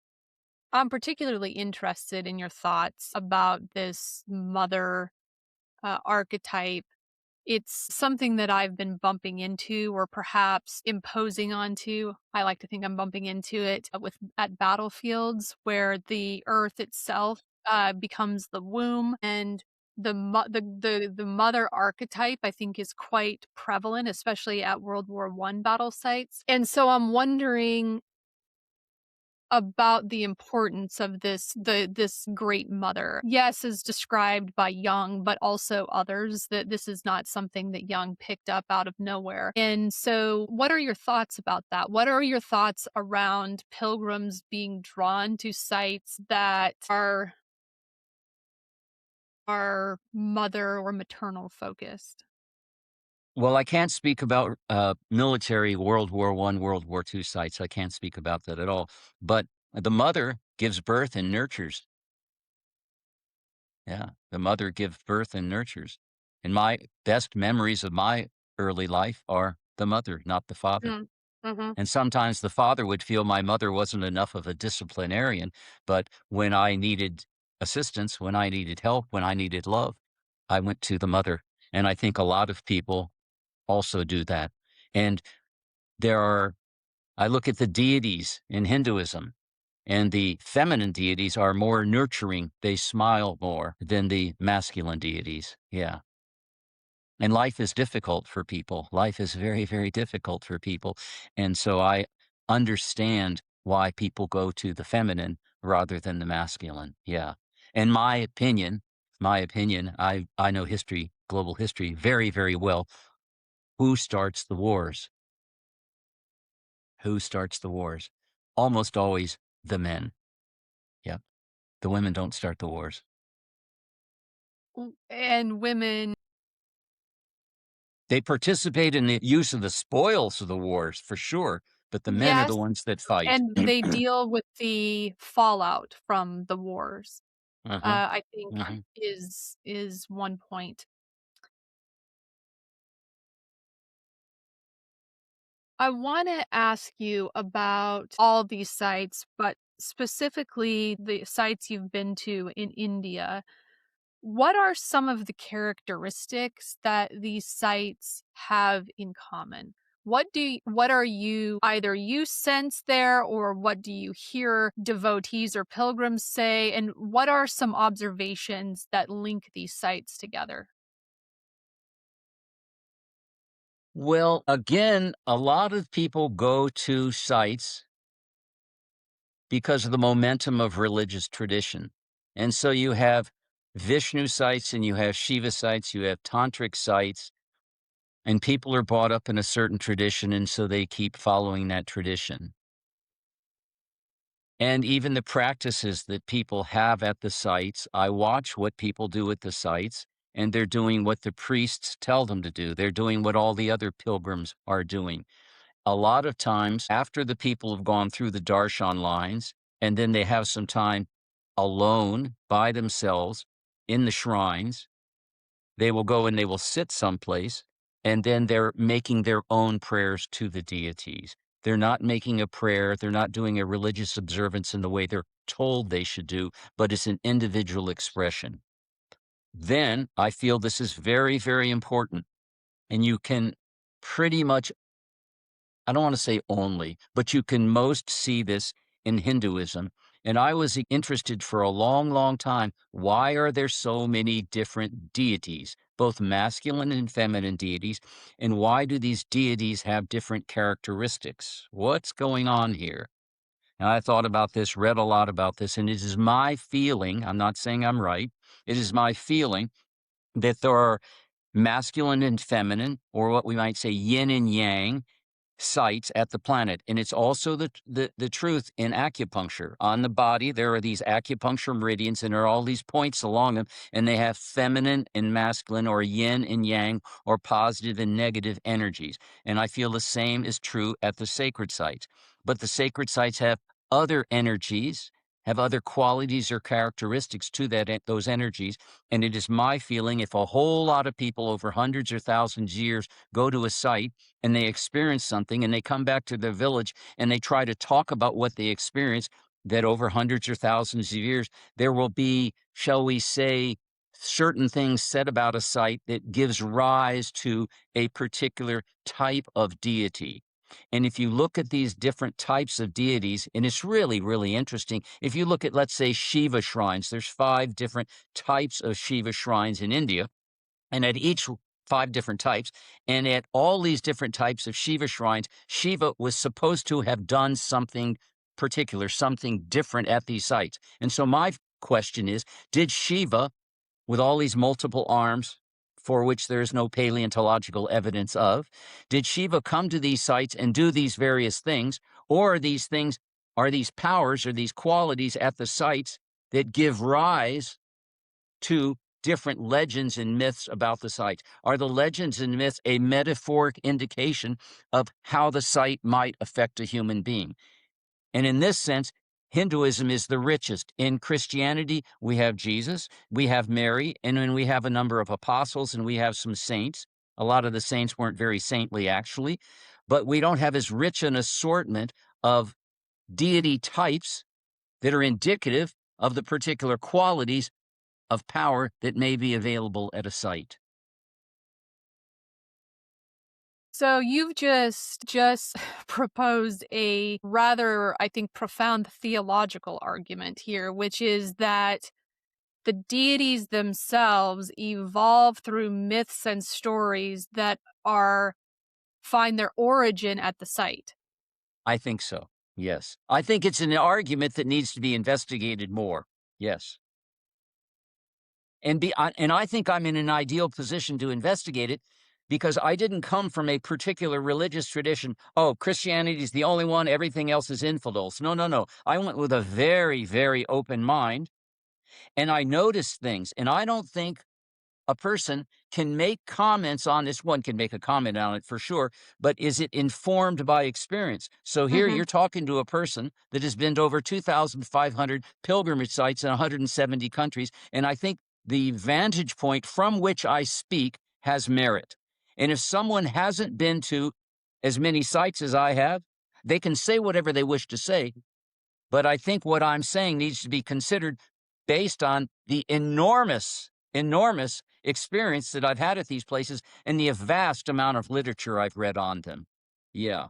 I'm particularly interested in your thoughts about this mother archetype. It's something that I've been bumping into or perhaps imposing onto. I like to think I'm bumping into it with at battlefields where the earth itself becomes the womb, and the mother archetype I think is quite prevalent, especially at World War I battle sites. And so I'm wondering about the importance of this great mother. Yes, as described by Jung, but also others, that this is not something that Jung picked up out of nowhere. And so what are your thoughts about that? What are your thoughts around pilgrims being drawn to sites that are mother or maternal focused? Well, I can't speak about, military World War I, World War II sites. I can't speak about that at all. But the mother gives birth and nurtures. Yeah, the mother gives birth and nurtures. And my best memories of my early life are the mother, not the father. Mm. Mhm. And sometimes the father would feel my mother wasn't enough of a disciplinarian, but when I needed assistance, when I needed help, when I needed love, I went to the mother. And I think a lot of people also do that. And there are I look at the deities in Hinduism, and the feminine deities are more nurturing. They smile more than the masculine deities. Yeah. And life is difficult for people. Life is very, very difficult for people. And so I understand why people go to the feminine rather than the masculine. Yeah. And my opinion, I know history, global history very, very well. Who starts the wars? Who starts the wars? Almost always the men. Yep. The women don't start the wars. And women, They participate in the use of the spoils of the wars for sure, but the men are the yes, ones that fight. and they deal with the fallout from the wars. Uh-huh. I think Uh-huh. is one point. I wanna ask you about all these sites, but specifically the sites you've been to in India. What are some of the characteristics that these sites have in common? What are you either you sense there, or what do you hear devotees or pilgrims say, and what are some observations that link these sites together? Well, again, a lot of people go to sites because of the momentum of religious tradition. And so you have Vishnu sites and you have Shiva sites, you have tantric sites, and people are brought up in a certain tradition, and so they keep following that tradition. And even the practices that people have at the sites, I watch what people do at the sites, and they're doing what the priests tell them to do. They're doing what all the other pilgrims are doing. A lot of times, after the people have gone through the darshan lines, and then they have some time alone by themselves in the shrines, they will go and they will sit someplace, and then they're making their own prayers to the deities. They're not making a prayer, they're not doing a religious observance in the way they're told they should do, but it's an individual expression. Then I feel this is very, very important. And you can pretty much, I don't want to say only, but you can most see this in Hinduism. And I was interested for a long, long time. Why are there so many different deities, both masculine and feminine deities? And why do these deities have different characteristics? What's going on here? And I thought about this, read a lot about this, and it is my feeling, I'm not saying I'm right, it is my feeling that there are masculine and feminine, or what we might say yin and yang, sites at the planet. And it's also the truth in acupuncture. On the body, there are these acupuncture meridians, and there are all these points along them, and they have feminine and masculine, or yin and yang, or positive and negative energies. And I feel the same is true at the sacred sites. But the sacred sites have other energies, have other qualities or characteristics to those energies. And it is my feeling, if a whole lot of people over hundreds or thousands of years go to a site and they experience something and they come back to their village and they try to talk about what they experienced, that over hundreds or thousands of years, there will be, shall we say, certain things said about a site that gives rise to a particular type of deity. And if you look at these different types of deities, and it's really, really interesting. If you look at, let's say, Shiva shrines, there's 5 different types of Shiva shrines in India, and at each 5 different types, and at all these different types of Shiva shrines, Shiva was supposed to have done something particular, something different at these sites. And so my question is, did Shiva, with all these multiple arms, for which there is no paleontological evidence of, did Shiva come to these sites and do these various things, or are these things, are these powers or these qualities at the sites that give rise to different legends and myths about the site? Are the legends and myths a metaphoric indication of how the site might affect a human being? And in this sense, Hinduism is the richest. In Christianity, we have Jesus, we have Mary, and then we have a number of apostles, and we have some saints. A lot of the saints weren't very saintly, actually, but we don't have as rich an assortment of deity types that are indicative of the particular qualities of power that may be available at a site. So you've just proposed a rather, I think, profound theological argument here, which is that the deities themselves evolve through myths and stories that are find their origin at the site. I think so. Yes. I think it's an argument that needs to be investigated more. Yes. And I think I'm in an ideal position to investigate it because I didn't come from a particular religious tradition. Oh, Christianity is the only one, everything else is infidels. No, no, no. I went with a very, very open mind, and I noticed things. And I don't think a person can make comments on this. One can make a comment on it for sure, but is it informed by experience? So here Mhm. you're talking to a person that has been to over 2,500 pilgrimage sites in 170 countries, and I think the vantage point from which I speak has merit. And if someone hasn't been to as many sites as I have, they can say whatever they wish to say, but I think what I'm saying needs to be considered based on the enormous, enormous experience that I've had at these places and the vast amount of literature I've read on them. Yeah.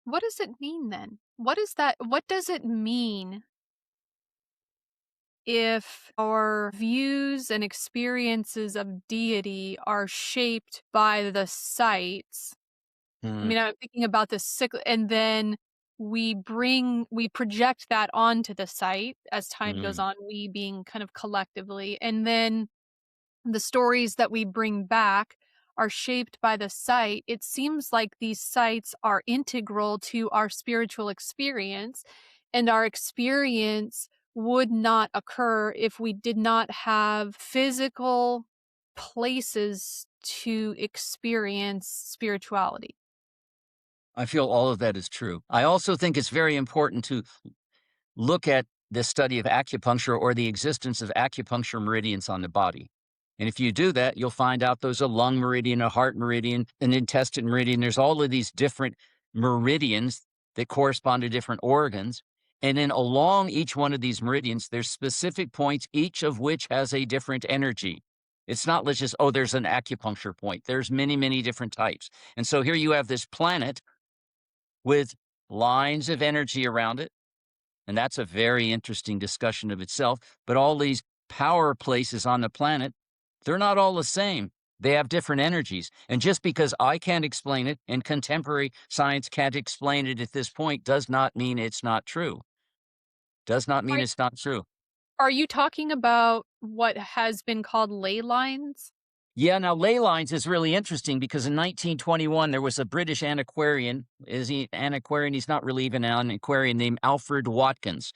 What does it mean then? What does it mean if our views and experiences of deity are shaped by the sites? I Mm, mean, I'm thinking about this and then we project that onto the site as time goes mm. on, we being kind of collectively, and then the stories that we bring back are shaped by the site. It seems like these sites are integral to our spiritual experience, and our experience would not occur if we did not have physical places to experience spirituality. I feel all of that is true. I also think it's very important to look at the study of acupuncture or the existence of acupuncture meridians on the body. And if you do that, you'll find out there's a lung meridian, a heart meridian, an intestine meridian. There's all of these different meridians that correspond to different organs. And then along each one of these meridians, there's specific points, each of which has a different energy. It's not let's just, oh, there's an acupuncture point. There's many, many different types. And so here you have this planet with lines of energy around it, And that's a very interesting discussion of itself. But all these power places on the planet, they're not all the same. They have different energies. And just because I can't explain it and contemporary science can't explain it at this point does not mean it's not true. Does not mean Are it's not true. are you talking about what has been called ley lines? Yeah, now ley lines is really interesting because in 1921 there was a British antiquarian. Is he an antiquarian? He's not really even an antiquarian, named Alfred Watkins.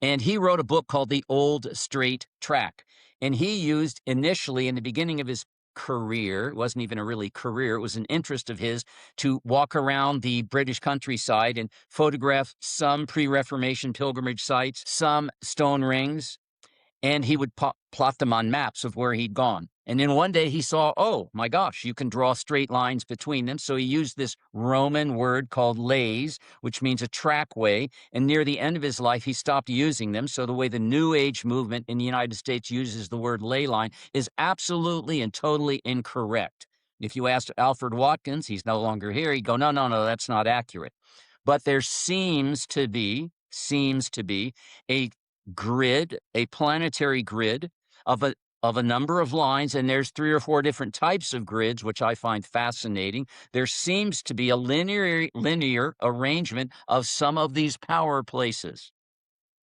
And he wrote a book called The Old Straight Track. And he used initially in the beginning of his career, it wasn't even a really career, it was an interest of his to walk around the British countryside and photograph some pre Reformation pilgrimage sites, some stone rings, and he would plot them on maps of where he'd gone. And then one day he saw, oh my gosh, you can draw straight lines between them. So he used this Roman word called lays, which means a trackway. And near the end of his life, he stopped using them. So the way the New Age movement in the United States uses the word ley line is absolutely and totally incorrect. If you asked Alfred Watkins, he's no longer here, he'd go, no, no, no, that's not accurate. But there seems to be a grid, a planetary grid of a number of lines, and there's 3 or 4 different types of grids, which I find fascinating. There seems to be a linear arrangement of some of these power places.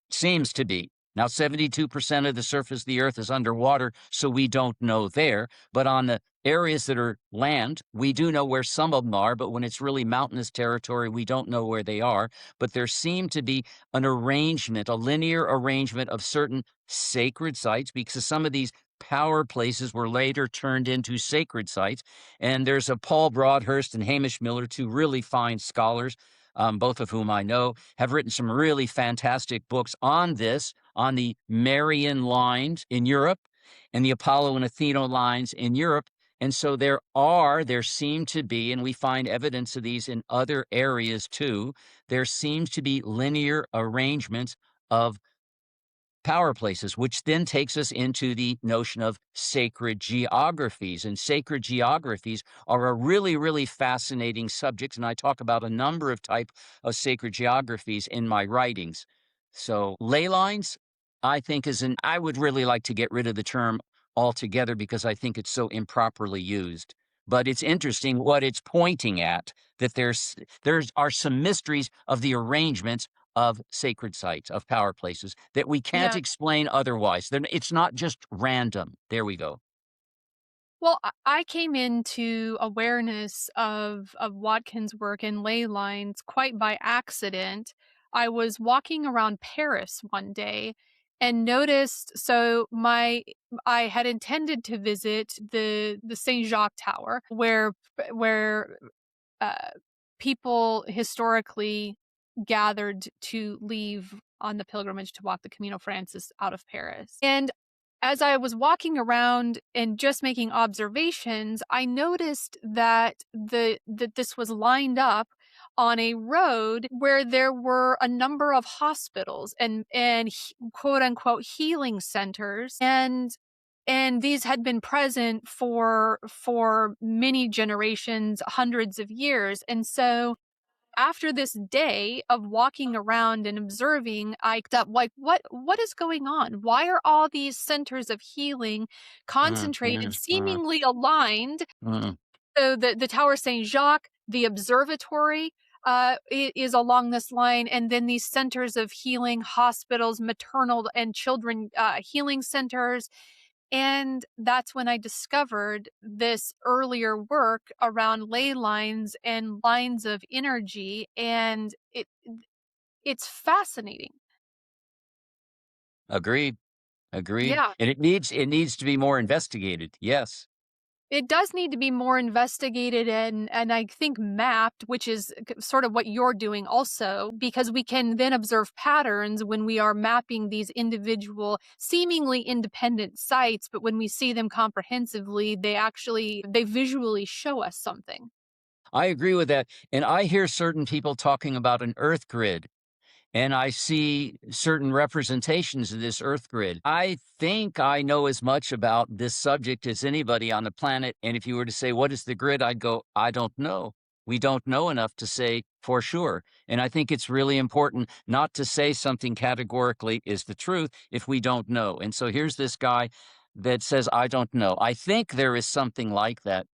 Seems to be. Now, 72% of the surface of the Earth is underwater, so we don't know there. But on the areas that are land, we do know where some of them are. But when it's really mountainous territory, we don't know where they are. But there seemed to be an arrangement, a linear arrangement of certain sacred sites, because some of these power places were later turned into sacred sites. And there's a Paul Broadhurst and Hamish Miller, two really fine scholars, both of whom I know, have written some really fantastic books on this, on the Marian lines in Europe and the Apollo and Athena lines in Europe. And so there seem to be, and we find evidence of these in other areas too, there seems to be linear arrangements of power places, which then takes us into the notion of sacred geographies. And sacred geographies are a really, really fascinating subject. And I talk about a number of type of sacred geographies in my writings. So ley lines, I think I would really like to get rid of the term altogether because I think it's so improperly used. But it's interesting what it's pointing at, that there's are some mysteries of the arrangements of sacred sites, of power places that we can't Yeah. explain otherwise. It's not just random. There we go. Well, I came into awareness of Watkins' work in ley lines quite by accident. I was walking around Paris one day and noticed I had intended to visit the Saint Jacques Tower where uh, people historically gathered to leave on the pilgrimage to walk the Camino Francis out of Paris. And as I was walking around and just making observations, I noticed that this was lined up on a road where there were a number of hospitals and quote unquote healing centers, and these had been present for many generations, hundreds of years. And so after this day of walking around and observing, I thought, like, what is going on? Why are all these centers of healing Mm, concentrated, mm, mm, seemingly aligned? mm. So the Tower Saint Jacques, the observatory, is along this line, and then these centers of healing, hospitals, maternal and children healing centers. And that's when I discovered this earlier work around ley lines and lines of energy, and it's fascinating. Agreed. Agreed. Yeah. And it needs to be more investigated. Yes. It does need to be more investigated and I think mapped, which is sort of what you're doing also, because we can then observe patterns when we are mapping these individual, seemingly independent sites, but when we see them comprehensively, they visually show us something. I agree with that. And I hear certain people talking about an earth grid, and I see certain representations of this earth grid. I think I know as much about this subject as anybody on the planet. And if you were to say, what is the grid? I'd go, I don't know. We don't know enough to say for sure. And I think it's really important not to say something categorically is the truth if we don't know. And so here's this guy that says, I don't know. I think there is something like that,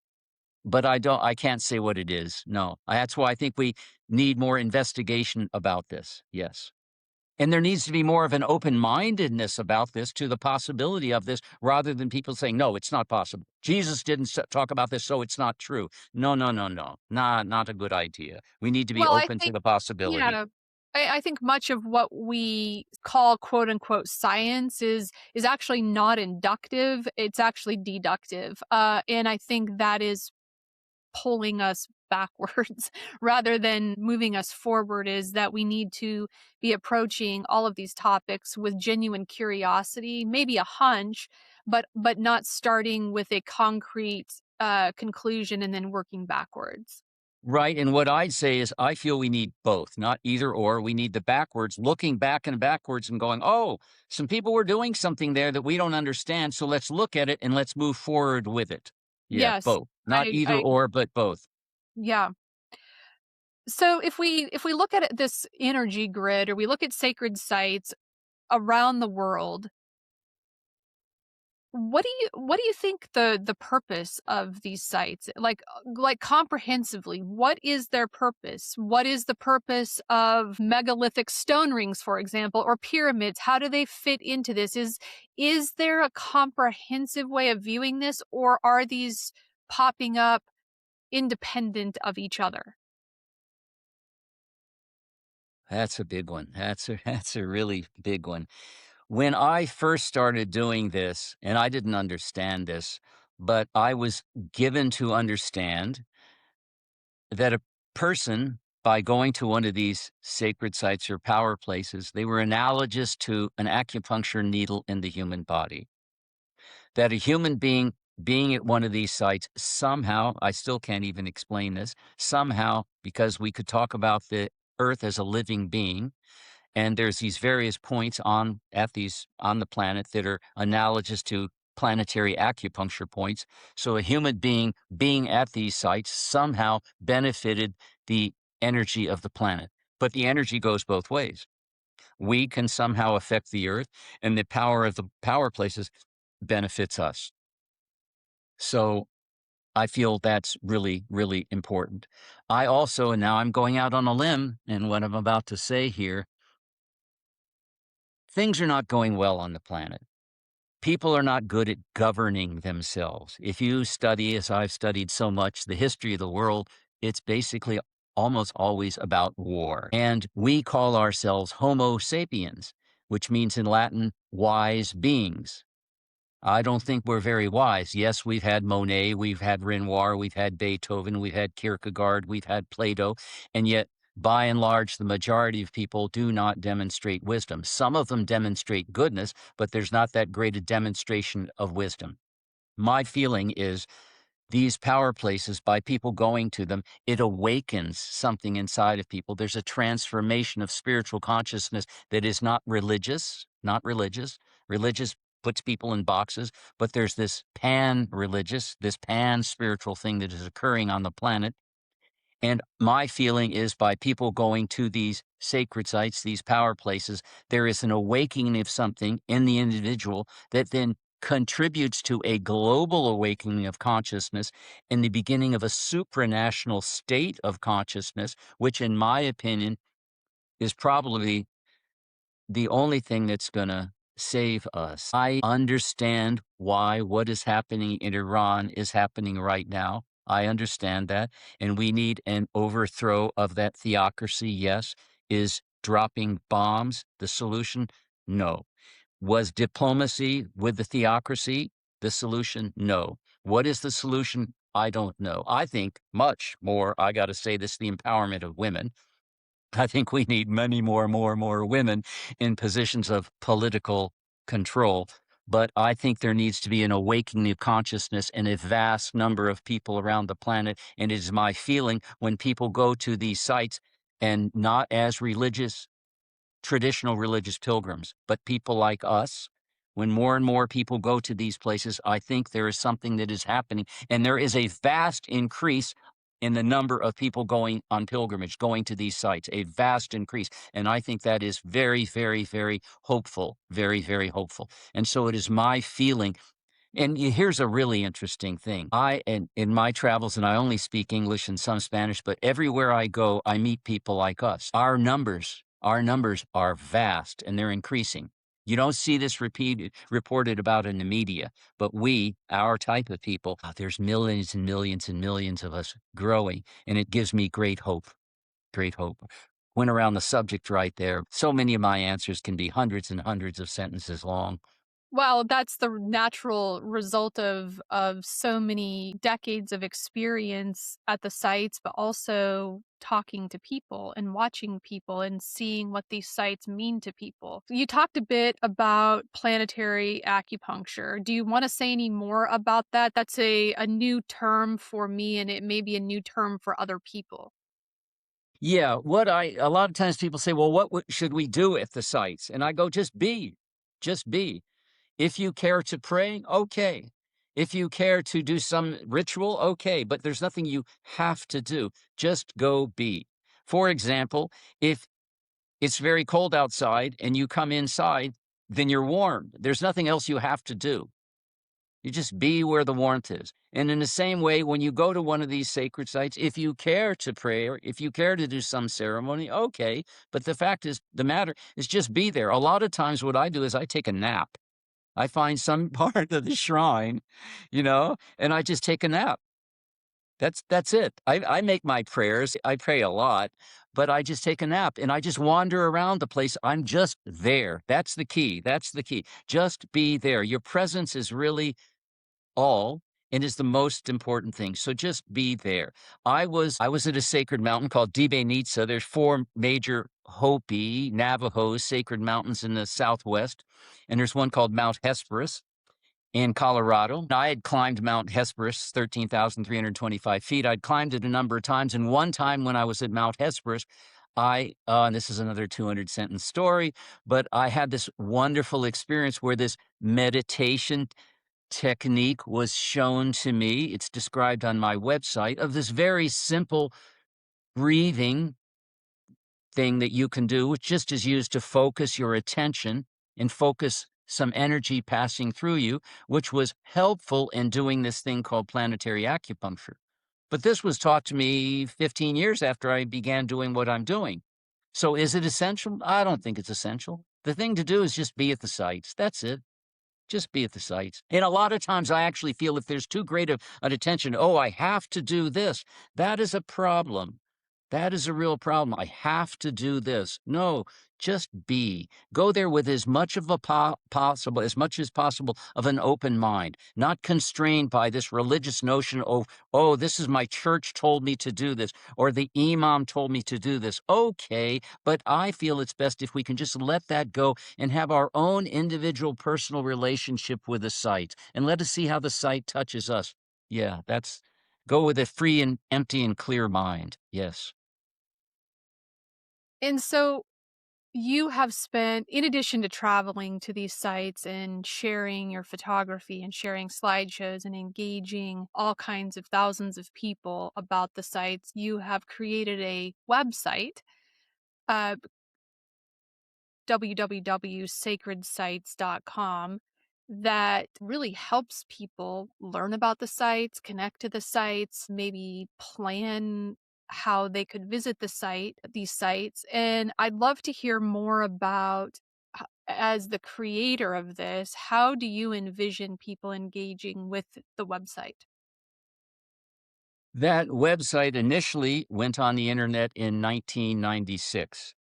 but I can't say what it is. No. That's why I think we need more investigation about this. Yes. And there needs to be more of an open-mindedness about this to the possibility of this rather than people saying, no, it's not possible. Jesus didn't talk about this, so it's not true. No, no, no, no. Not a good idea. We need to be Well, I open to think the possibility. yeah. I think much of what we call quote unquote science is actually not inductive. It's actually deductive. And I think that is pulling us backwards rather than moving us forward is that we need to be approaching all of these topics with genuine curiosity, maybe a hunch, but not starting with a concrete conclusion and then working backwards. Right. And what I'd say is I feel we need both, not either or. We need the backwards, looking back and backwards and going, oh, some people were doing something there that we don't understand. So let's look at it and let's move forward with it. Yeah, Yes. both. Not either I or, but both. yeah. So if we look at this energy grid or we look at sacred sites around the world, what do you think the purpose of these sites like comprehensively, what is their purpose? What is the purpose of megalithic stone rings, for example, or pyramids? How do they fit into this? Is there a comprehensive way of viewing this, or are these popping up independent of each other? That's a big one. That's a really big one. When I first started doing this, and I didn't understand this, but I was given to understand that a person, by going to one of these sacred sites or power places, they were analogous to an acupuncture needle in the human body. That a human being at one of these sites somehow, I still can't even explain this, somehow, because we could talk about the earth as a living being, and there's these various points on the planet that are analogous to planetary acupuncture points. So a human being at these sites somehow benefited the energy of the planet. But the energy goes both ways. We can somehow affect the earth, and the power of the power places benefits us. So I feel that's really, really important. I also, and now I'm going out on a limb in what I'm about to say here, things are not going well on the planet. People are not good at governing themselves. If you study, as I've studied so much, the history of the world, it's basically almost always about war. And we call ourselves Homo sapiens, which means in Latin, wise beings. I don't think we're very wise. Yes, we've had Monet, we've had Renoir, we've had Beethoven, we've had Kierkegaard, we've had Plato, and yet, by and large, the majority of people do not demonstrate wisdom. Some of them demonstrate goodness, but there's not that great a demonstration of wisdom. My feeling is these power places, by people going to them, it awakens something inside of people. There's a transformation of spiritual consciousness that is not religious, not religious. Religious puts people in boxes, but there's this pan religious, this pan spiritual thing that is occurring on the planet. And my feeling is by people going to these sacred sites, these power places, there is an awakening of something in the individual that then contributes to a global awakening of consciousness and the beginning of a supranational state of consciousness, which, in my opinion, is probably the only thing that's going to save us. I understand why what is happening in Iran is happening right now. I understand that. And we need an overthrow of that theocracy. Yes. Is dropping bombs the solution? No. Was diplomacy with the theocracy the solution? No. What is the solution? I don't know. I think much more, I got to say this, the empowerment of women. I think we need many more women in positions of political control. But I think there needs to be an awakening of consciousness in a vast number of people around the planet. And it is my feeling when people go to these sites and not as religious, traditional religious pilgrims, but people like us, when more and more people go to these places, I think there is something that is happening. And there is a vast increase in the number of people going on pilgrimage, going to these sites, a vast increase. And I think that is very, very, very hopeful, very, very hopeful. And so it is my feeling. And here's a really interesting thing. And in my travels, and I only speak English and some Spanish, but everywhere I go, I meet people like us. Our numbers are vast and they're increasing. You don't see this reported about in the media, but our type of people, there's millions and millions and millions of us growing, and it gives me great hope. Great hope. Went around the subject right there. So many of my answers can be hundreds and hundreds of sentences long. Well, that's the natural result of so many decades of experience at the sites, but also talking to people and watching people and seeing what these sites mean to people. You talked a bit about planetary acupuncture. Do you want to say any more about that? That's a new term for me, and it may be a new term for other people. Yeah, a lot of times people say, "Well, should we do at the sites?" And I go, just be. If you care to pray, okay. If you care to do some ritual, okay. But there's nothing you have to do. Just go be. For example, if it's very cold outside and you come inside, then you're warm. There's nothing else you have to do. You just be where the warmth is. And in the same way, when you go to one of these sacred sites, if you care to pray or if you care to do some ceremony, okay. But the matter is just be there. A lot of times, what I do is I take a nap. I find some part of the shrine, and I just take a nap. That's it. I make my prayers. I pray a lot, but I just take a nap and I just wander around the place. I'm just there. That's the key. That's the key. Just be there. Your presence is really all and is the most important thing. So just be there. I was at a sacred mountain called Dibe. There's four major Hopi, Navajo sacred mountains in the southwest, and there's one called Mount Hesperus in Colorado. I had climbed Mount Hesperus, 13,325 feet. I'd climbed it a number of times, and one time when I was at Mount Hesperus, and this is another 200 sentence story, but I had this wonderful experience where this meditation technique was shown to me. It's described on my website of this very simple breathing thing that you can do, which just is used to focus your attention and focus some energy passing through you, which was helpful in doing this thing called planetary acupuncture. But this was taught to me 15 years after I began doing what I'm doing. So is it essential? I don't think it's essential. The thing to do is just be at the sites. That's it. Just be at the sites. And a lot of times I actually feel if there's too great of an attention, oh, I have to do this, that is a problem. That is a real problem. I have to do this. No, just be. Go there with as much of possible, as much as possible of an open mind, not constrained by this religious notion of, oh, this is my church told me to do this, or the imam told me to do this. Okay, but I feel it's best if we can just let that go and have our own individual personal relationship with the site and let us see how the site touches us. Yeah, go with a free and empty and clear mind. Yes. And so you have spent, in addition to traveling to these sites and sharing your photography and sharing slideshows and engaging all kinds of thousands of people about the sites, you have created a website, uh, www.sacredsites.com, that really helps people learn about the sites, connect to the sites, maybe plan how they could visit these sites. And I'd love to hear more about, as the creator of this, how do you envision people engaging with the website? That website initially went on the internet in 1996.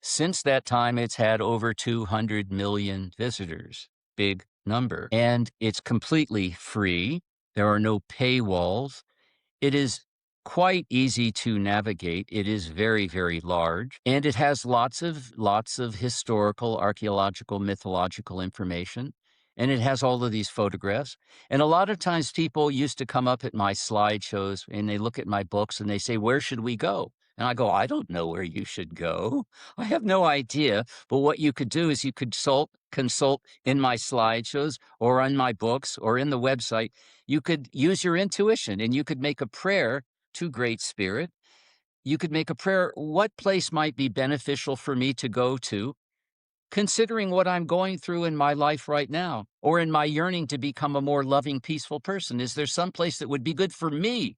Since that time, it's had over 200 million visitors. Big number. And it's completely free. There are no paywalls. It is quite easy to navigate. It is very, very large, and it has lots of historical, archaeological, mythological information, and it has all of these photographs. And a lot of times people used to come up at my slideshows and they look at my books and they say, "Where should we go?" And I go, "I don't know where you should go. I have no idea." But what you could do is you could consult in my slideshows or on my books or in the website. You could use your intuition and you could make a prayer to Great Spirit. You could make a prayer, what place might be beneficial for me to go to, considering what I'm going through in my life right now, or in my yearning to become a more loving, peaceful person? Is there some place that would be good for me?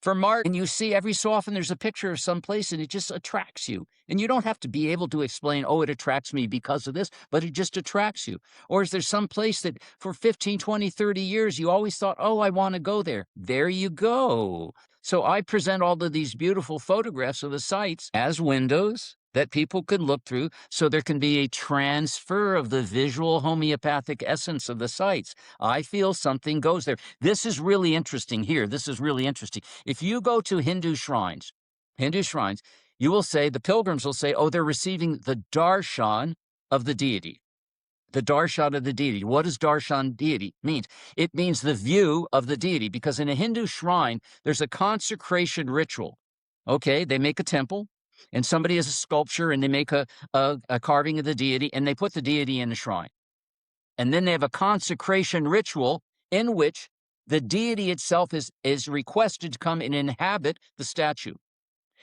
For Mark, and you see every so often there's a picture of some place and it just attracts you. And you don't have to be able to explain, oh, it attracts me because of this, but it just attracts you. Or is there some place that for 15, 20, 30 years you always thought, oh, I want to go there? There you go. So I present all of these beautiful photographs of the sites as windows that people can look through so there can be a transfer of the visual homeopathic essence of the sites. I feel something goes there. This is really interesting here. This is really interesting. If you go to Hindu shrines, you will say, the pilgrims will say, oh, they're receiving the darshan of the deity. The darshan of the deity. What does darshan deity mean? It means the view of the deity, because in a Hindu shrine, there's a consecration ritual. Okay, they make a temple, and somebody has a sculpture, and they make a carving of the deity, and they put the deity in the shrine. And then they have a consecration ritual in which the deity itself is requested to come and inhabit the statue.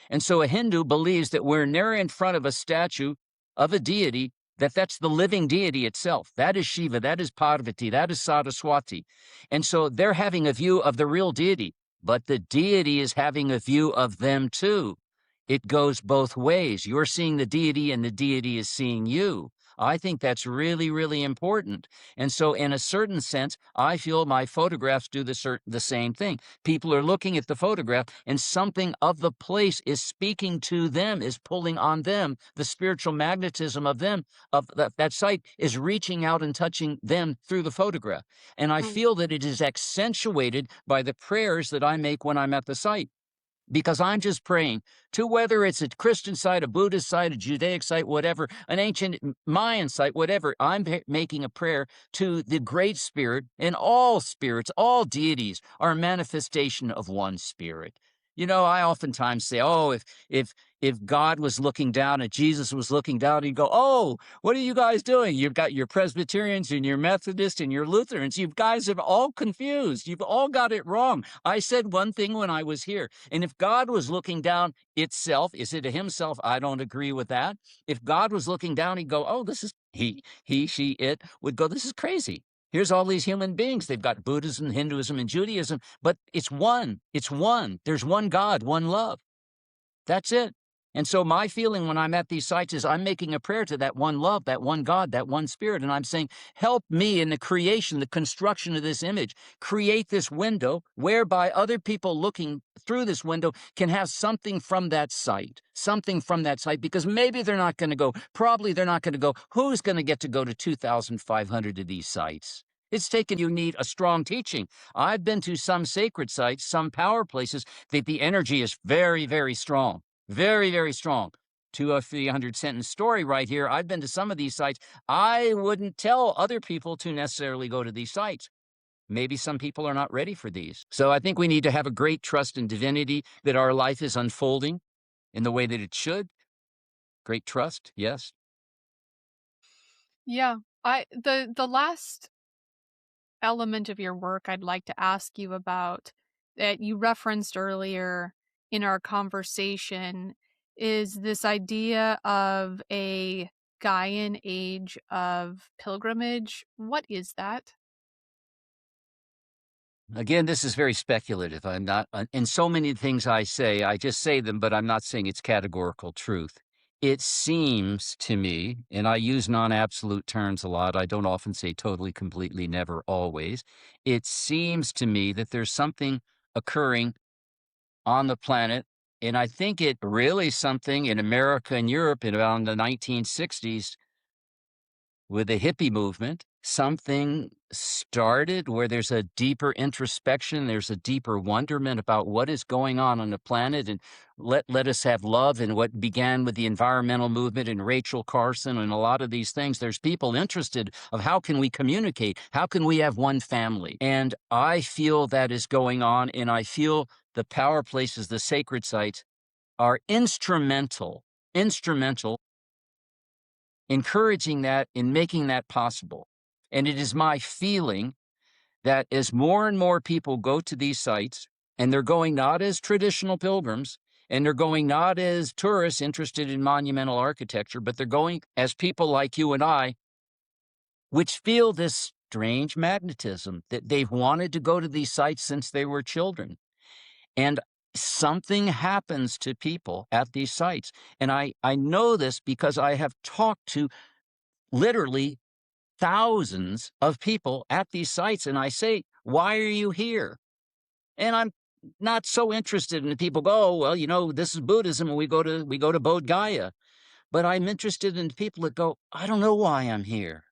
And so a Hindu believes that we're near in front of a statue of a deity, that's the living deity itself. That is Shiva, that is Parvati, that is Saraswati. And so they're having a view of the real deity, but the deity is having a view of them too. It goes both ways. You're seeing the deity and the deity is seeing you. I think that's really, really important. And so in a certain sense, I feel my photographs do the same thing. People are looking at the photograph and something of the place is speaking to them, is pulling on them. The spiritual magnetism of them, of that site, is reaching out and touching them through the photograph. And I Mm. feel that it is accentuated by the prayers that I make when I'm at the site, because I'm just praying to, whether it's a Christian site, a Buddhist site, a Judaic site, whatever, an ancient Mayan site, whatever. I'm making a prayer to the Great Spirit, and all spirits, all deities are a manifestation of one spirit. I oftentimes say, oh, if God was looking down and Jesus was looking down, he'd go, oh, what are you guys doing? You've got your Presbyterians and your Methodists and your Lutherans. You guys are all confused. You've all got it wrong. I said one thing when I was here. And if God was looking down itself, is it a himself? I don't agree with that. If God was looking down, he'd go, oh, this is he, she, it would go, this is crazy. Here's all these human beings. They've got Buddhism, Hinduism, and Judaism, but it's one. It's one. There's one God, one love. That's it. And so my feeling when I'm at these sites is I'm making a prayer to that one love, that one God, that one spirit. And I'm saying, help me in the creation, the construction of this image. Create this window whereby other people looking through this window can have something from that site, because maybe they're not going to go. Probably they're not going to go. Who's going to get to go to 2,500 of these sites? It's taken, you need a strong teaching. I've been to some sacred sites, some power places, that the energy is very, very strong. Very, very strong. To a 300-sentence story right here, I've been to some of these sites. I wouldn't tell other people to necessarily go to these sites. Maybe some people are not ready for these. So I think we need to have a great trust in divinity, that our life is unfolding in the way that it should. Great trust, yes. Yeah. The last element of your work I'd like to ask you about, that you referenced earlier in our conversation, is this idea of a Gaian age of pilgrimage. What is that? Again, this is very speculative. I'm not, in so many things I say, I just say them, but I'm not saying it's categorical truth. It seems to me, and I use non absolute terms a lot, I don't often say totally, completely, never, always. It seems to me that there's something occurring on the planet. And I think it really something in America and Europe in around the 1960s with the hippie movement. Something started where there's a deeper introspection, there's a deeper wonderment about what is going on the planet, and let us have love. And what began with the environmental movement and Rachel Carson and a lot of these things, there's people interested of how can we communicate? How can we have one family? And I feel that is going on, and I feel the power places, the sacred sites, are instrumental encouraging that and making that possible. And it is my feeling that as more and more people go to these sites, And they're going not as traditional pilgrims, and they're going not as tourists interested in monumental architecture, but they're going as people like you and I, which feel this strange magnetism that they've wanted to go to these sites since they were children. And something happens to people at these sites. And I know this because I have talked to literally thousands of people at these sites. And I say, why are you here? And I'm not so interested in people go, oh, well, this is Buddhism and we go to Bodh Gaya. But I'm interested in people that go, I don't know why I'm here.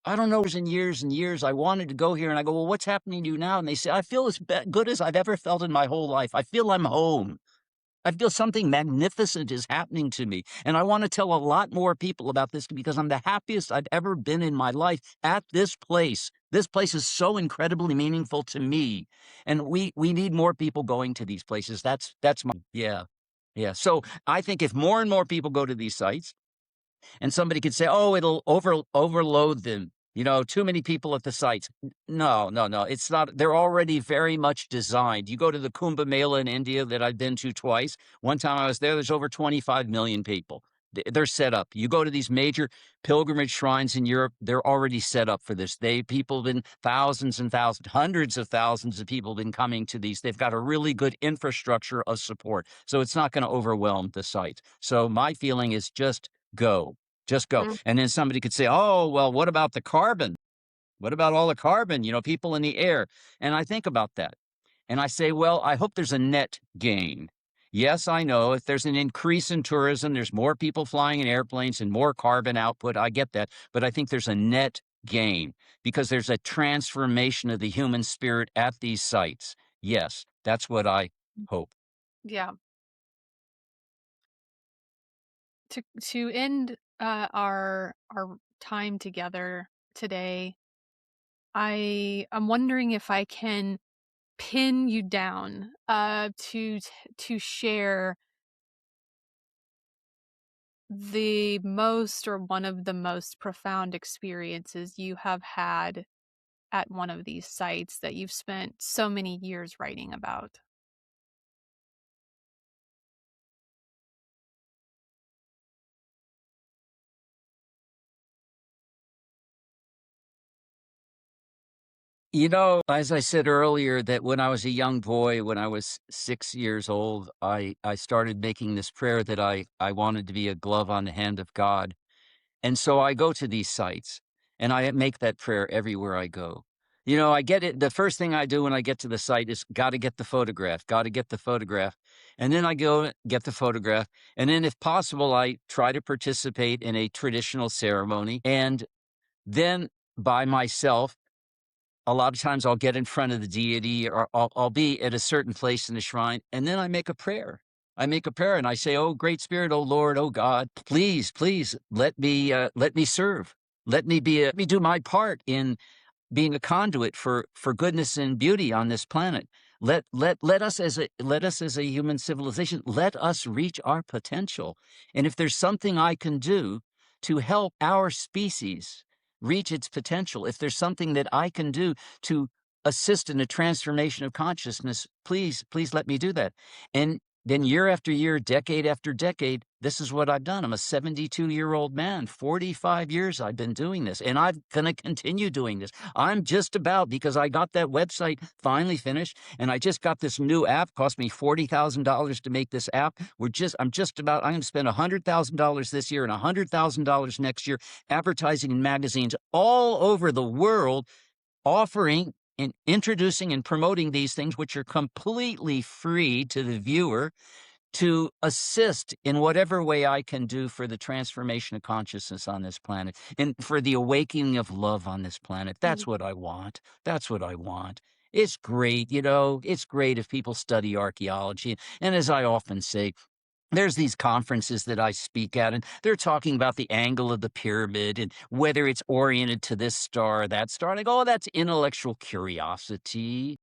I don't know. Years and years and years, I wanted to go here. And I go, well, what's happening to you now? And they say, I feel as good as I've ever felt in my whole life. I feel I'm home. I feel something magnificent is happening to me. And I want to tell a lot more people about this because I'm the happiest I've ever been in my life at this place. This place is so incredibly meaningful to me. And we need more people going to these places. That's my yeah. Yeah. So I think if more and more people go to these sites, and somebody could say, "Oh, it'll overload them." Too many people at the sites. No, no, no. It's not. They're already very much designed. You go to the Kumbh Mela in India that I've been to twice. One time I was there. There's over 25 million people. They're set up. You go to these major pilgrimage shrines in Europe. They're already set up for this. People have been thousands and thousands, hundreds of thousands of people have been coming to these. They've got a really good infrastructure of support, so it's not going to overwhelm the site. So my feeling is go. Just go. Mm. And then somebody could say, oh, well, what about the carbon? What about all the carbon, people in the air? And I think about that. And I say, well, I hope there's a net gain. Yes, I know if there's an increase in tourism, there's more people flying in airplanes and more carbon output. I get that. But I think there's a net gain because there's a transformation of the human spirit at these sites. Yes, that's what I hope. Yeah. To end our time together today, I'm wondering if I can pin you down to share the most or one of the most profound experiences you have had at one of these sites that you've spent so many years writing about. As I said earlier, that when I was a young boy, when I was 6 years old, I started making this prayer that I wanted to be a glove on the hand of God. And so I go to these sites and I make that prayer everywhere I go. I get it. The first thing I do when I get to the site is got to get the photograph, got to get the photograph. And then I go get the photograph. And then, if possible, I try to participate in a traditional ceremony. And then by myself, a lot of times I'll get in front of the deity or I'll be at a certain place in the shrine and then I make a prayer. I make a prayer and I say, "Oh, great spirit, oh Lord, oh God, please, please let me serve. Let me do my part in being a conduit for goodness and beauty on this planet. Let us as a human civilization, let us reach our potential. And if there's something I can do to help our species reach its potential, if there's something that I can do to assist in the transformation of consciousness, please, please let me do that." And then year after year, decade after decade, this is what I've done. I'm a 72-year-old man. 45 years I've been doing this, and I'm going to continue doing this. I'm just about, because I got that website finally finished, and I just got this new app. Cost me $40,000 to make this app. I'm going to spend $100,000 this year and $100,000 next year advertising in magazines all over the world, offering and introducing and promoting these things, which are completely free to the viewer, to assist in whatever way I can do for the transformation of consciousness on this planet and for the awakening of love on this planet. That's Mm. what I want. That's what I want. It's great, it's great if people study archaeology. And as I often say, there's these conferences that I speak at, and they're talking about the angle of the pyramid and whether it's oriented to this star or that star. And I go, oh, that's intellectual curiosity.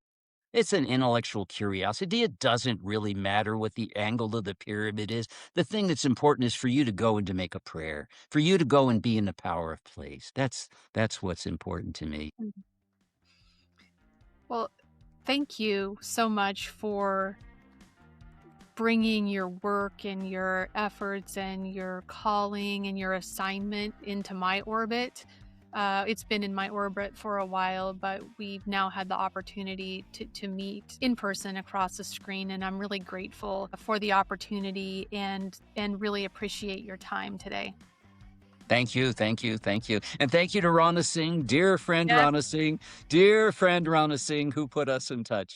It's an intellectual curiosity. It doesn't really matter what the angle of the pyramid is. The thing that's important is for you to go and to make a prayer, for you to go and be in the power of place. That's what's important to me. Mm. Well, Thank you so much for bringing your work and your efforts and your calling and your assignment into my orbit. It's been in my orbit for a while, but we've now had the opportunity to meet in person across the screen, and I'm really grateful for the opportunity and really appreciate your time today. Thank you, thank you, thank you. And thank you to Rana Singh, dear friend Yes. Rana Singh, who put us in touch.